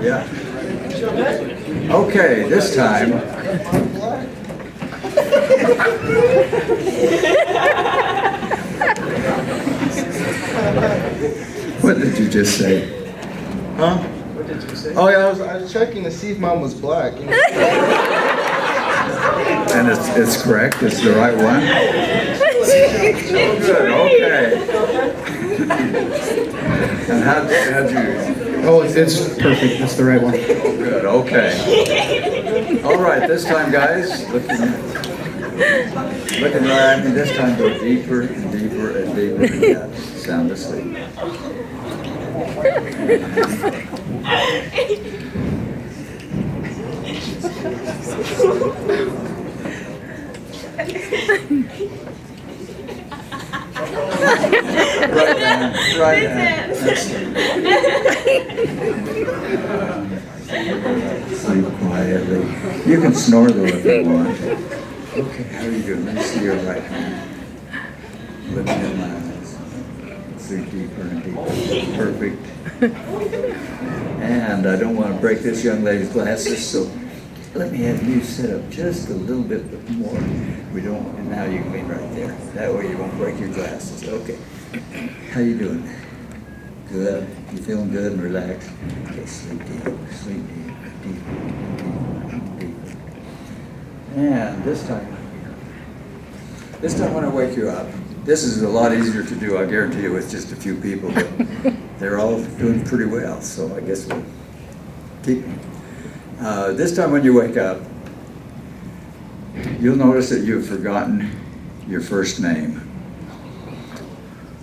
Yeah. Okay, this time. What did you just say? Huh? What did you say? Oh yeah, I was checking to see if mine was black. You know? And it's correct, it's the right one? So good, okay. And how'd you, Oh, it's perfect. It's the right one. good, okay. All right, this time guys, looking right at me, this time go deeper and deeper and deeper and yet sound asleep. Right hand, right hand. Sleep quietly. You can snore though if you want. Okay, how are you doing? Let me see your right hand. Looking in my eyes. Sleep deeper and deeper. Perfect. And I don't want to break this young lady's glasses, so let me have you sit up just a little bit more. We don't, and now you can lean right there. That way you won't break your glasses. Okay. How you doing? Good. You feeling good and relaxed? Okay, sleep deep, deeper, deeper, deeper. And this time when I wake you up, this is a lot easier to do, I guarantee you, with just a few people, but they're all doing pretty well, so I guess we'll keep them. This time when you wake up, you'll notice that you've forgotten your first name.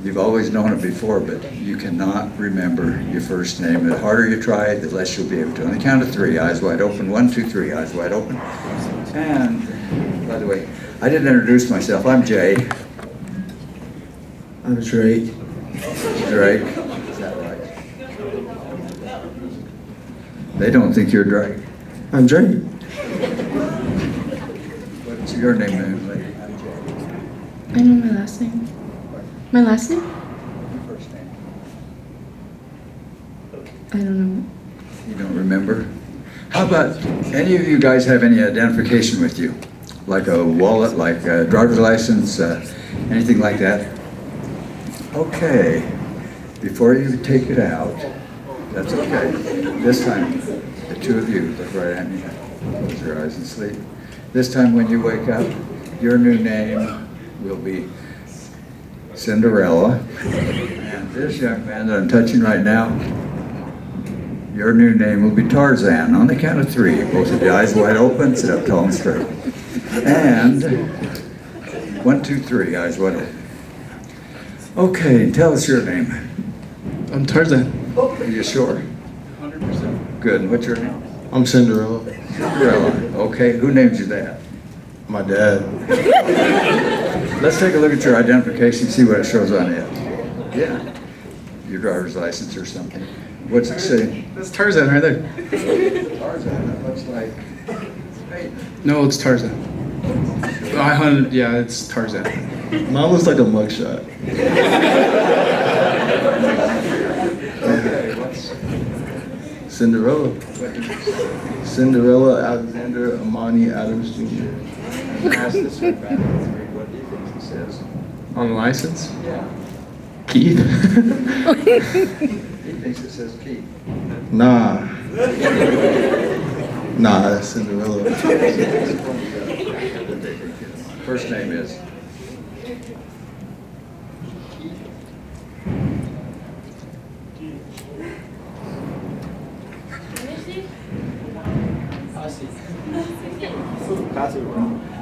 You've always known it before, but you cannot remember your first name. The harder you try, the less you'll be able to. On the count of 3, eyes wide open. 1, 2, 3, eyes wide open. And, by the way, I didn't introduce myself. I'm Jay. I'm Drake. Drake. Is that right? They don't think you're Drake. I'm Drake. What's your name, lady? I'm Jay. I know my last name. My last name? Your first name. I don't know. You don't remember? How about, any of you guys have any identification with you? Like a wallet, like a driver's license, anything like that? Okay. Before you take it out, that's okay. This time, the two of you, look right at me, close your eyes and sleep. This time when you wake up, your new name will be Cinderella. And this young man that I'm touching right now, your new name will be Tarzan. On the count of 3, both of your eyes wide open, sit up tall and straight. And 1, 2, 3, eyes wide open. Okay, tell us your name. I'm Tarzan. Are you sure? 100%. Good, and what's your name? I'm Cinderella. Cinderella. Okay, who named you that? My dad. Let's take a look at your identification, see what it shows on it. Yeah, your driver's license or something. What's it say? That's Tarzan right there. Tarzan, that looks like... Hey. No, it's Tarzan. Yeah, it's Tarzan. Mine looks like a mugshot. Okay, what's... Cinderella. What did you say? Cinderella Alexander Amani Adams Jr. Ask this young man, what do you think it says? On the license? Yeah. Keith? He thinks it says Pete. Nah. Nah, that's Cinderella. First name is?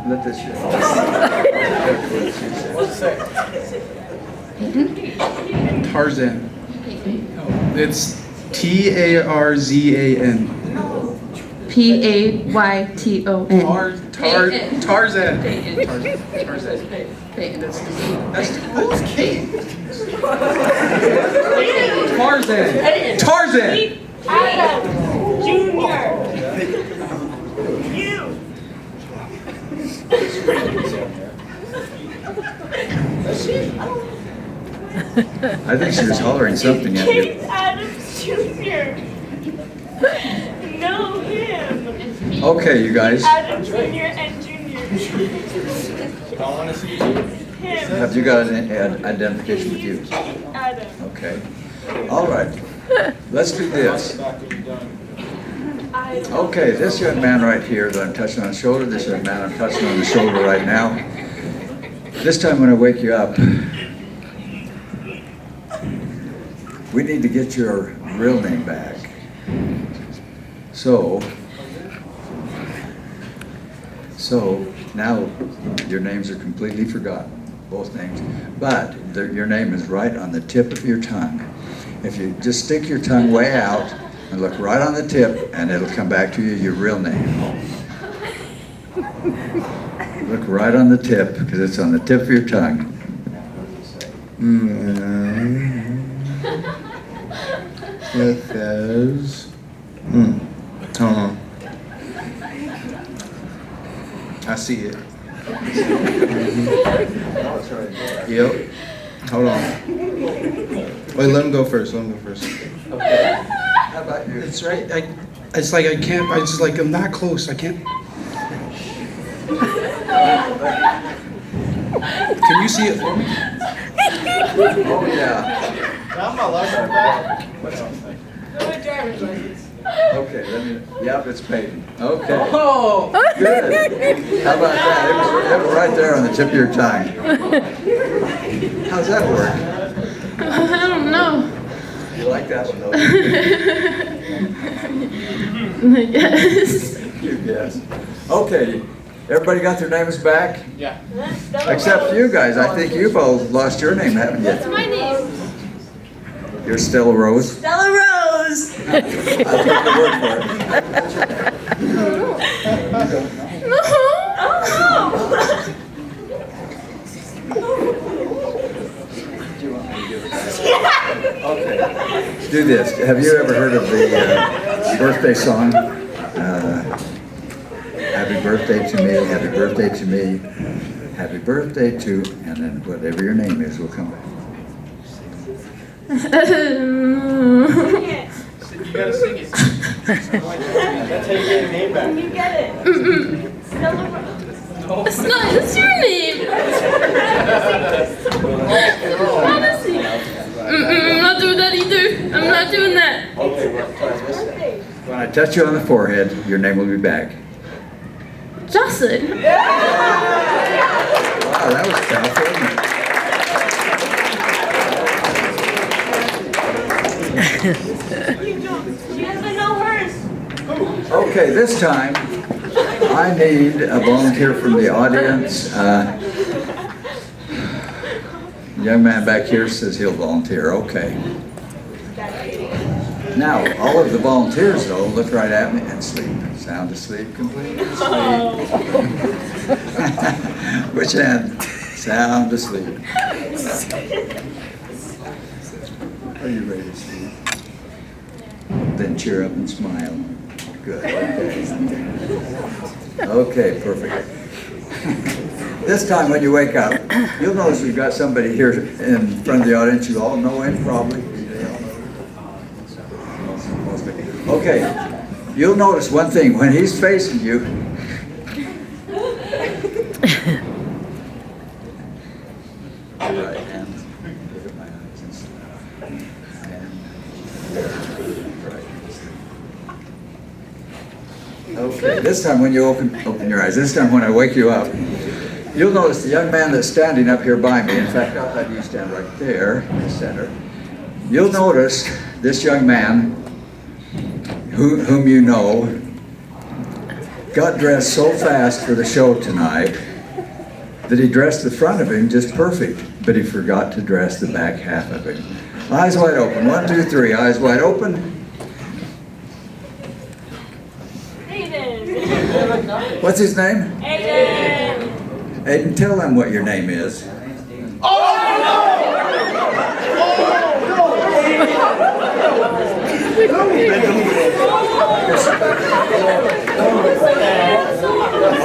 Let this shit. Tarzan. It's Tarzan. Payton. Tarzan. Tarzan. That's Kate. Tarzan. Tarzan. Adam Junior. You. I think she was hollering something at you. Adam Junior. No, he Okay, you guys. Adam Jr. and Junior. Don't want to see you. Him. Have you got an identification with you? Adam. Okay. All right. Let's do this. Back when you're done. Okay, this young man right here that I'm touching on the shoulder, this young man I'm touching on the shoulder right now. This time when I wake you up, we need to get your real name back. So now your names are completely forgotten, both names, but your name is right on the tip of your tongue. If you just stick your tongue way out and look right on the tip, and it'll come back to you, your real name. Look right on the tip, because it's on the tip of your tongue. It says, I see it. Yep. Hold on. Wait, let him go first. Let him go first. Okay. How about you? It's right. It's like I can't. I just like I'm not close. I can't. Can you see it for me? Oh, yeah. I'm my license back. Okay, yep, it's paid. Okay. Oh! Good. How about that? It was right there on the tip of your tongue. How's that work? I don't know. You like that one, though? I guess. You guess. Okay, everybody got their names back? Yeah. Except you guys. I think you've all lost your name, haven't you? What's my name? You're Stella Rose? Stella Rose. I'll take the word for it. Okay. Do this. Have you ever heard of the birthday song? Happy birthday to me, happy birthday to me, happy birthday to, and then whatever your name is will come back. You gotta sing it. That's how you get your name back. You get it. Stella Rose. It's not. It's your name. Honestly. I'm not doing that either. I'm not doing that. Okay, well, try this then. When I touch you on the forehead, your name will be back. Jocelyn. Wow, that was tough, wasn't She doesn't know hers. it? Okay, this time, I need a volunteer from the audience. Young man back here says he'll volunteer. Okay. Now, all of the volunteers, though, look right at me and sleep. Sound asleep, completely asleep. Which end? Sound asleep. Are you ready to sleep? Then cheer up and smile. Good. Okay, perfect. This time when you wake up, you'll notice we've got somebody here in front of the audience. You all know him, probably. Okay, you'll notice one thing. When he's facing you, right hand, look at my eyes and stuff. Okay, this time when you open your eyes, this time when I wake you up, you'll notice the young man that's standing up here by me. In fact, I'll have you stand right there in the center. You'll notice this young man, whom you know, got dressed so fast for the show tonight that he dressed the front of him just perfect, but he forgot to dress the back half of him. Eyes wide open. 1, 2, 3. Eyes wide open. Aiden. What's his name? Aiden. Aiden, tell them what your name is.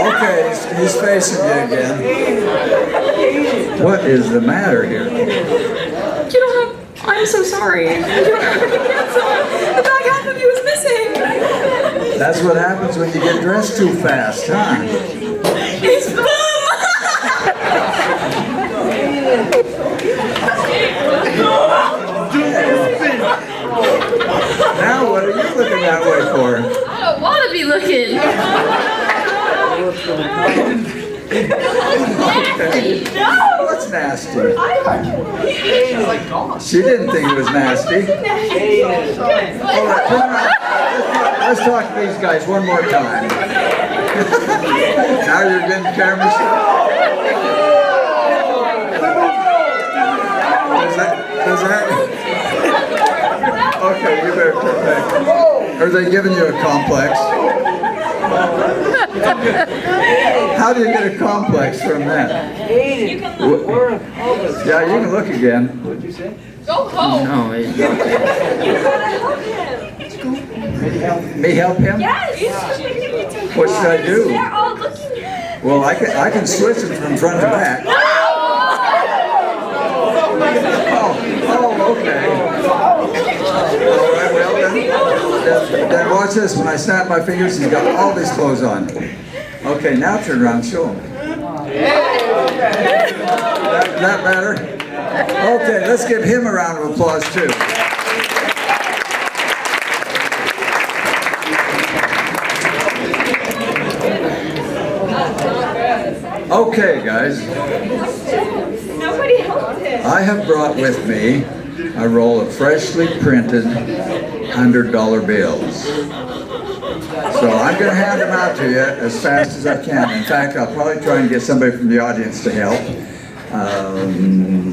Okay, he's facing you again. What is the matter here? You don't have. I'm so sorry. You don't have any pants on. The back half of you is missing. That's what happens when you get dressed too fast, huh? It's boom! Now what are you looking that way for? I don't want to be looking. What's nasty? She didn't think it was nasty. All right, turn around. Let's talk to these guys one more time. Now you're getting camera shot. Does that? Okay, you better turn back. Are they giving you a complex? How do you get a complex from that? Yeah, you can look again. What'd you say? Go home. No, it, You gotta help him. Me help him? Yes. What should I do? They're all looking at him. Well, I can switch them from front to back. Oh, okay. All right, well then watch this. When I snap my fingers, he's got all these clothes on. Okay, now turn around and show him. That better? Okay, let's give him a round of applause too. Okay, guys. Nobody helped him. I have brought with me a roll of freshly printed $100 bills. So I'm going to hand them out to you as fast as I can. In fact, I'll probably try and get somebody from the audience to help.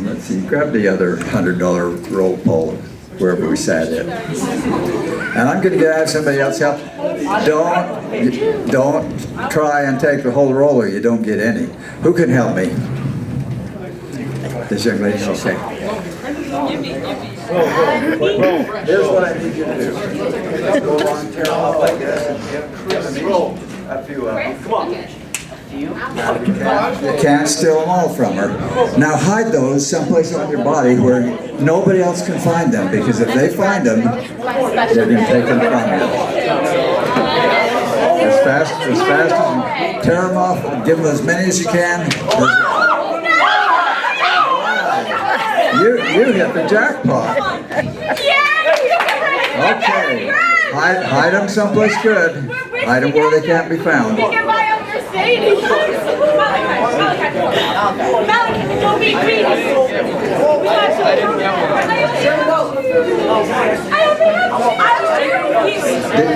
Let's see, grab the other $100 roll, Paul, wherever we sat in. And I'm going to have somebody else help. Don't try and take the whole roll or you don't get any. Who can help me? This young lady, okay. Here's what I need you to do. Go along, tear them off like this, and give me a few of them. Come on. You can't steal them all from her. Now hide those someplace on your body where nobody else can find them, because if they find them, they're going to take them from you. As fast as you tear them off, give them as many as you can. You hit the jackpot. Okay. Hide them someplace good. Hide them where they can't be found. We can buy a Mercedes. Malachi, don't be greedy.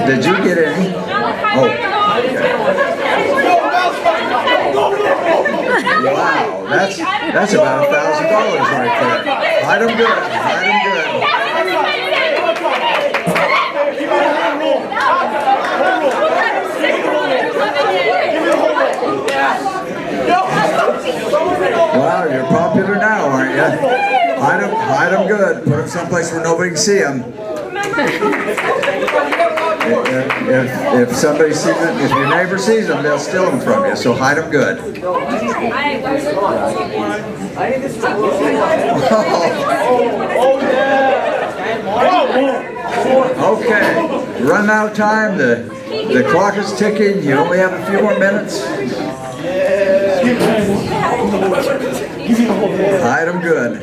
Did you get any? Oh. Wow, that's about $1,000 right there. Hide them good. Hide them good. Wow, you're popular now, aren't you? Hide them good. Put them someplace where nobody can see them. If somebody sees it, if your neighbor sees them, they'll steal them from you. So hide them good. Okay, run out of time. The clock is ticking. You only have a few more minutes. Hide them good.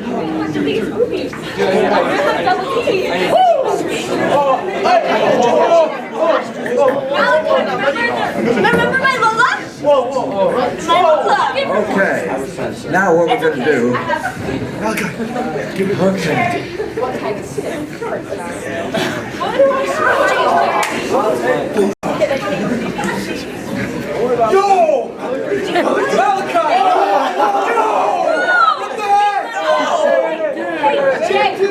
Remember my Lola? My Lola. Okay, now what we're going to do. Okay. Yo! Malachi! Jay, you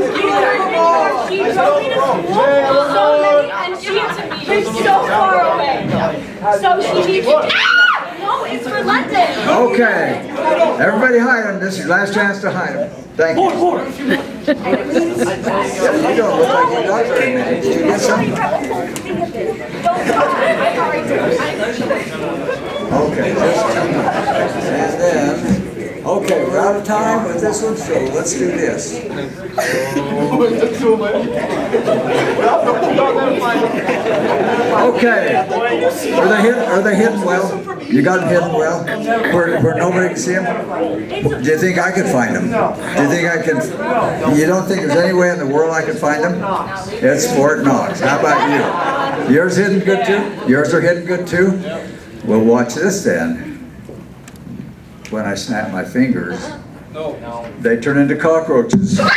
she told me to school so many, and she's so far away. So she needs to. No, it's for London. Okay, everybody hide them. This is your last chance to hide them. Thank you. You don't look like you got very many. Did you get some? Okay. And then, okay. Okay, we're out of time with this one, so let's do this. Okay. Are they hidden well? You got them hidden well? Where nobody can see them? Do you think I could find them? Do you think I can? You don't think there's any way in the world I could find them? It's Fort Knox. How about you? Yours hidden good too? Yours are hidden good too? Well, watch this then. When I snap my fingers, they turn into cockroaches. I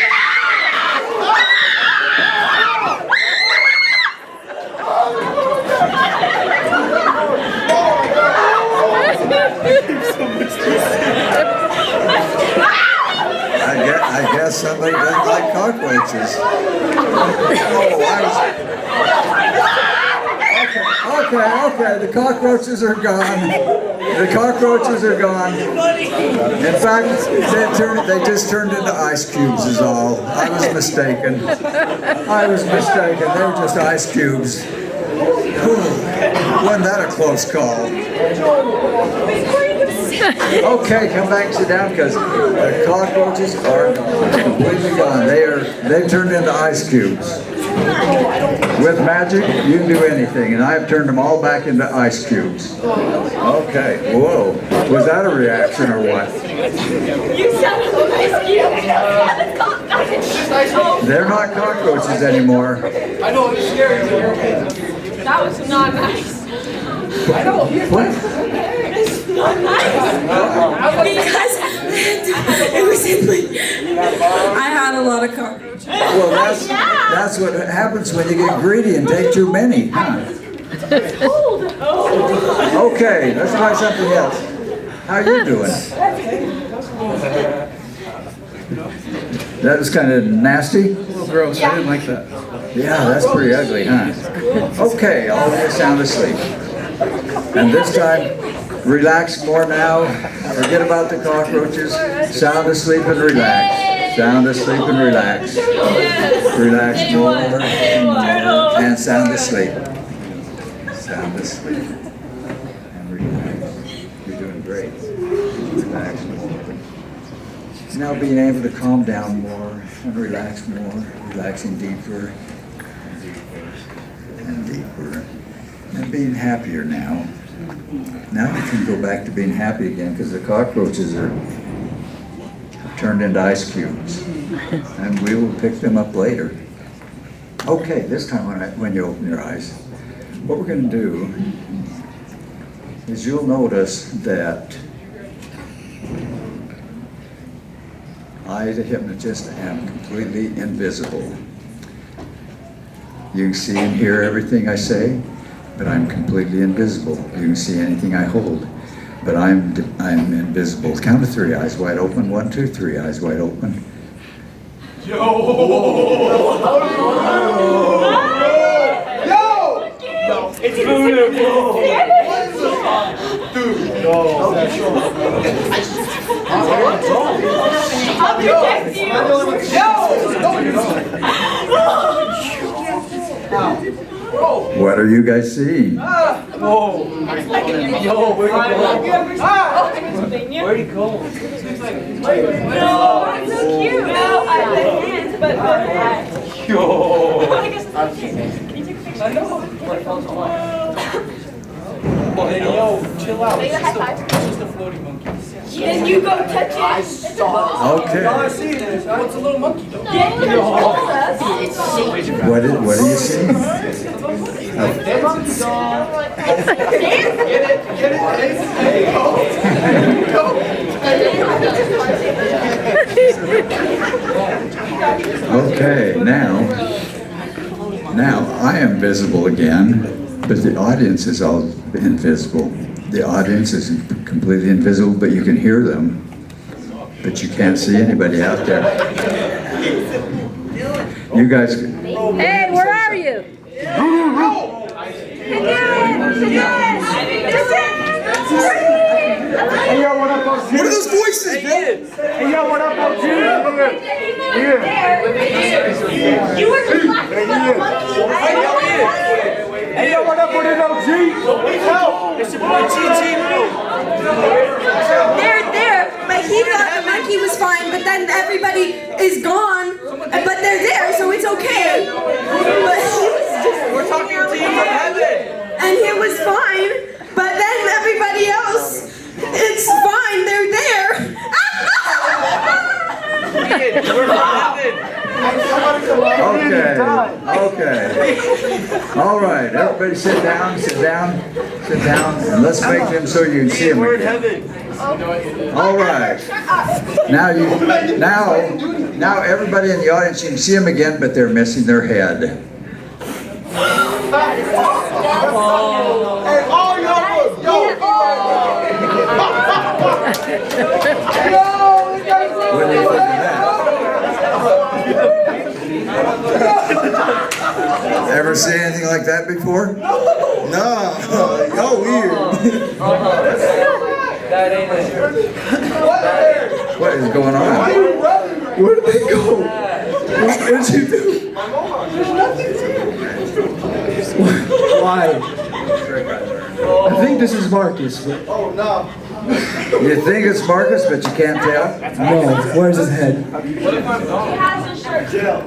guess somebody doesn't like cockroaches. Okay, the cockroaches are gone. The cockroaches are gone. In fact, they just turned into ice cubes is all. I was mistaken. They were just ice cubes. Wasn't that a close call? Okay, come back and sit down because the cockroaches are gone, completely gone. They've turned into ice cubes. With magic, you can do anything, and I've turned them all back into ice cubes. Okay, whoa. Was that a reaction or what? You said ice cube. They're not cockroaches anymore. I know, it's scary. That was not nice. I know. What? It's not nice. Because it was in my, I had a lot of cockroaches. Well, that's what happens when you get greedy and take too many. Huh? Okay, let's try something else. How you doing? That was kind of nasty. A little gross. I didn't like that. Yeah, that's pretty ugly, huh? Okay, all of you sound asleep. And this time, relax more now. Forget about the cockroaches. Sound asleep and relax. Sound asleep and relax. Relax more and sound asleep. Sound asleep and relax. You're doing great. Relax more. Now being able to calm down more and relax more, relaxing deeper and deeper and deeper, and being happier now. Now we can go back to being happy again because the cockroaches are turned into ice cubes, and we will pick them up later. Okay, this time when you open your eyes, what we're going to do is you'll notice that I, the hypnotist, am completely invisible. You can see and hear everything I say, but I'm completely invisible. You can see anything I hold, but I'm invisible. Count to three, eyes wide open. 1, 2, 3, eyes wide open. It's beautiful. Dude, I'll protect you. What are you guys seeing? Whoa. Yo, where'd he go? No, it's so cute. No, I have the hands, but the head. Yo. I guess it's not cute. Can you take a picture? I know. Well, hey, yo, chill out. Say a high five. It's just a floating monkey. Then you go touch it. I saw. Okay. No, I see it. What's a little monkey though? Get your shoulders. What are you seeing? Okay, now I am visible again, but the audience is all invisible. The audience is completely invisible, but you can hear them, but you can't see anybody out there. You guys. Hey, where are you? Hey, yo, what up, OG? What are those voices, man? Hey, yo, what up, OG? You were just laughing at the monkey. Hey, yo, what up with it, OG? It's your boy GG. They're there, but he got the everybody is gone, but they're there, so it's okay. But he was just We're talking to you from heaven. and it was fine. But then everybody else, it's fine. They're there. We're from heaven. Okay. All right, everybody sit down, and let's make them so you can see them We're in again. heaven. All right. Now everybody in the audience, you can see them again, but they're missing their head. What do you think of that? Ever seen anything like that before? No. Oh, weird. What is going on? Where did they go? What did you do? Why? I think this is Marcus. But You think it's Marcus, but you can't tell? no, where's his head? He has a shirt.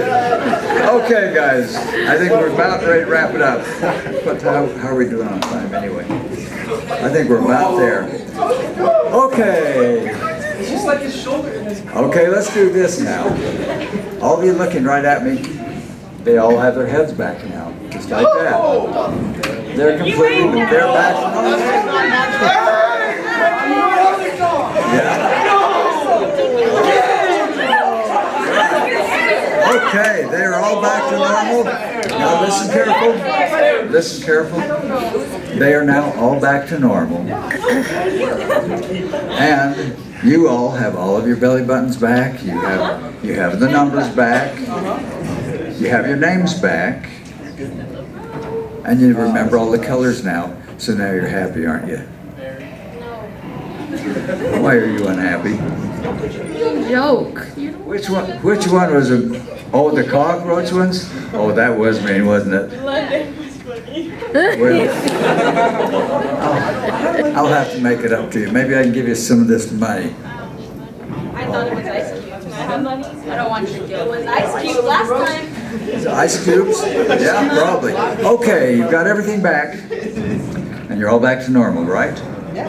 Okay, guys. I think we're about ready to wrap it up. But how are we doing on time anyway? I think we're about there. Okay. Okay, let's do this now. All of you looking right at me, they all have their heads back now, just like that. They're completely, they're back. Yeah. Okay, they are all back to normal. Now listen careful. Listen careful. They are now all back to normal. And you all have all of your belly buttons back. You have the numbers back. You have your names back. And you remember all the colors now. So now you're happy, aren't you? Why are you unhappy? Joke. Which one was it? Oh, the cockroach ones? Oh, that was mean, wasn't it? Well, I'll have to make it up to you. Maybe I can give you some of this money. I thought it was ice cubes. Can I have money? I don't want your guilt. It was ice cube last time. Ice cubes? Yeah, probably. Okay, you've got everything back. And you're all back to normal, right?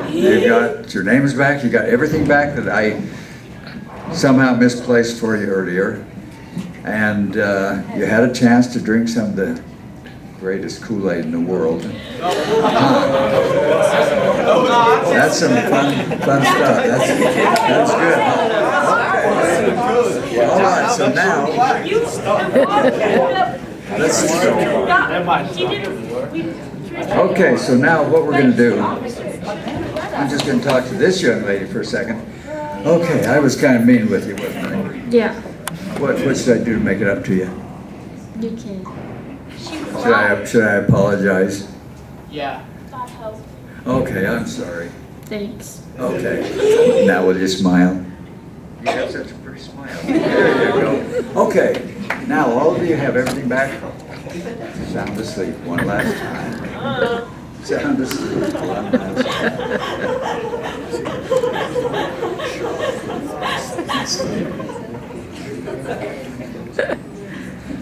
You've got your names back. You got everything back that I somehow misplaced for you earlier. And you had a chance to drink some of the greatest Kool-Aid in the world. That's some fun stuff. That's good. Okay. All right, so now let's go. Okay, so now what we're going to do, I'm just going to talk to this young lady for a second. Okay, I was kind of mean with you, wasn't I? Yeah, What should I do to make it up to you? you can. Should I apologize? Yeah. Okay, I'm sorry. Thanks. Okay. Now will you smile? You have such a pretty smile. There you go. Okay. Now all of you have everything back. Sound asleep one last time. Sound asleep one last time.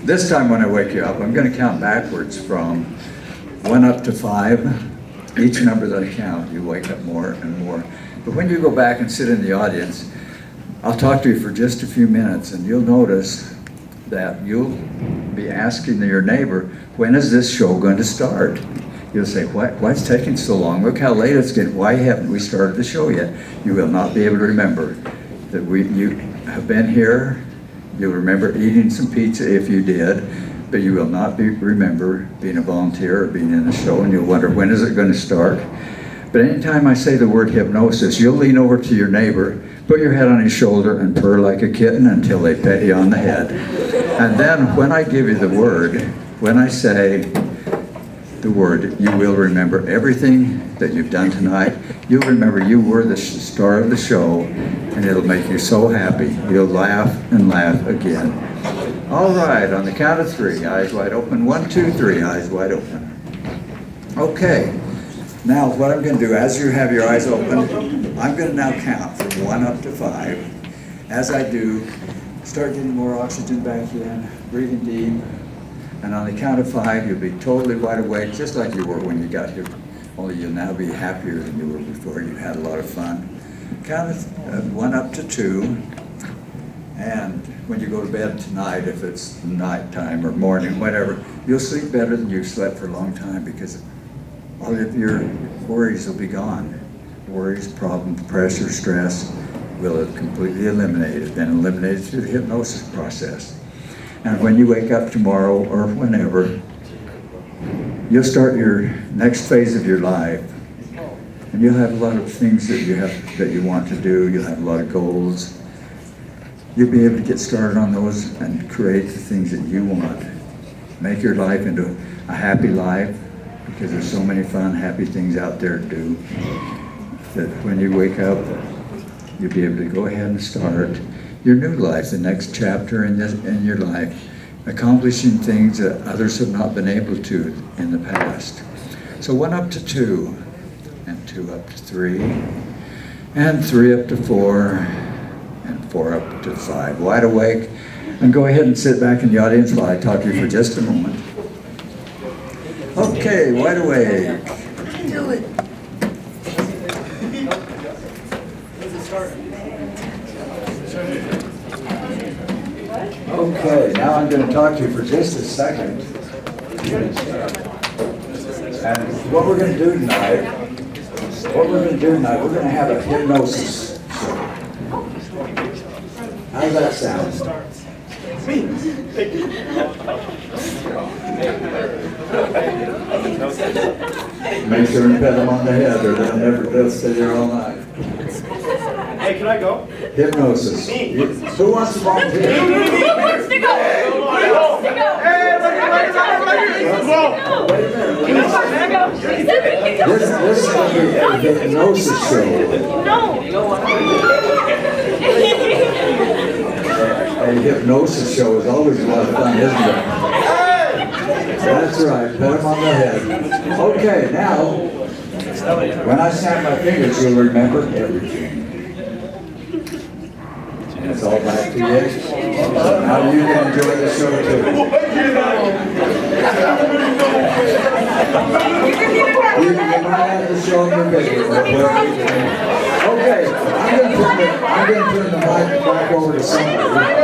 This time when I wake you up, I'm going to count backwards from 1 up to 5. Each number that I count, you wake up more and more. But when you go back and sit in the audience, I'll talk to you for just a few minutes, and you'll notice that you'll be asking your neighbor, when is this show going to start? You'll say, why it's taking so long? Look how late it's getting. Why haven't we started the show yet? You will not be able to remember that you have been here. You'll remember eating some pizza if you did, but you will not remember being a volunteer or being in the show, and you'll wonder, when is it going to start? But anytime I say the word hypnosis, you'll lean over to your neighbor, put your head on his shoulder, and purr like a kitten until they pet you on the head. And then when I give you the word, when I say the word, you will remember everything that you've done tonight. You'll remember you were the star of the show, and it'll make you so happy. You'll laugh and laugh again. All right, on the count of 3, eyes wide open. 1, 2, 3, eyes wide open. Okay, Now, what I'm going to do, as you have your eyes open, I'm going to now count from 1 up to 5. As I do, start getting more oxygen back in, breathing deep, and on the count of 5, you'll be totally wide awake, just like you were when you got here. Only you'll now be happier than you were before. You had a lot of fun. Count of 1 up to 2, and when you go to bed tonight, if it's nighttime or morning, whatever, you'll sleep better than you've slept for a long time because all of your worries will be gone. Worries, problems, pressure, stress will have completely eliminated, been eliminated through the hypnosis process. And when you wake up tomorrow or whenever, you'll start your next phase of your life. And you'll have a lot of things that you want to do. You'll have a lot of goals. You'll be able to get started on those and create the things that you want. Make your life into a happy life, because there's so many fun, happy things out there to do, that when you wake up, you'll be able to go ahead and start your new life, the next chapter in your life, accomplishing things that others have not been able to in the past. So 1 up to 2, and 2 up to 3, and 3 up to 4, and 4 up to 5. Wide awake, and go ahead and sit back in the audience while I talk to you for just a moment. Okay, wide awake. Do it. Okay, now I'm going to talk to you for just a second. And what we're going to do tonight, we're going to have a hypnosis show. How does that sound? Make sure and pat them on the head or they'll stay there all night. Hey, can I go? Hypnosis. Who wants to volunteer? Who wants to go? Who wants to go? Wait a minute. Who wants to go? She said we can go. This is going to be a hypnosis show. No. A hypnosis show is always a lot of fun, isn't it? That's right, put them on the head. Okay, now, when I snap my fingers, you'll remember everything. And it's all back to you. So now you can enjoy the show too. You might have to show them your picture. Okay, I'm going to turn the mic back over to somebody.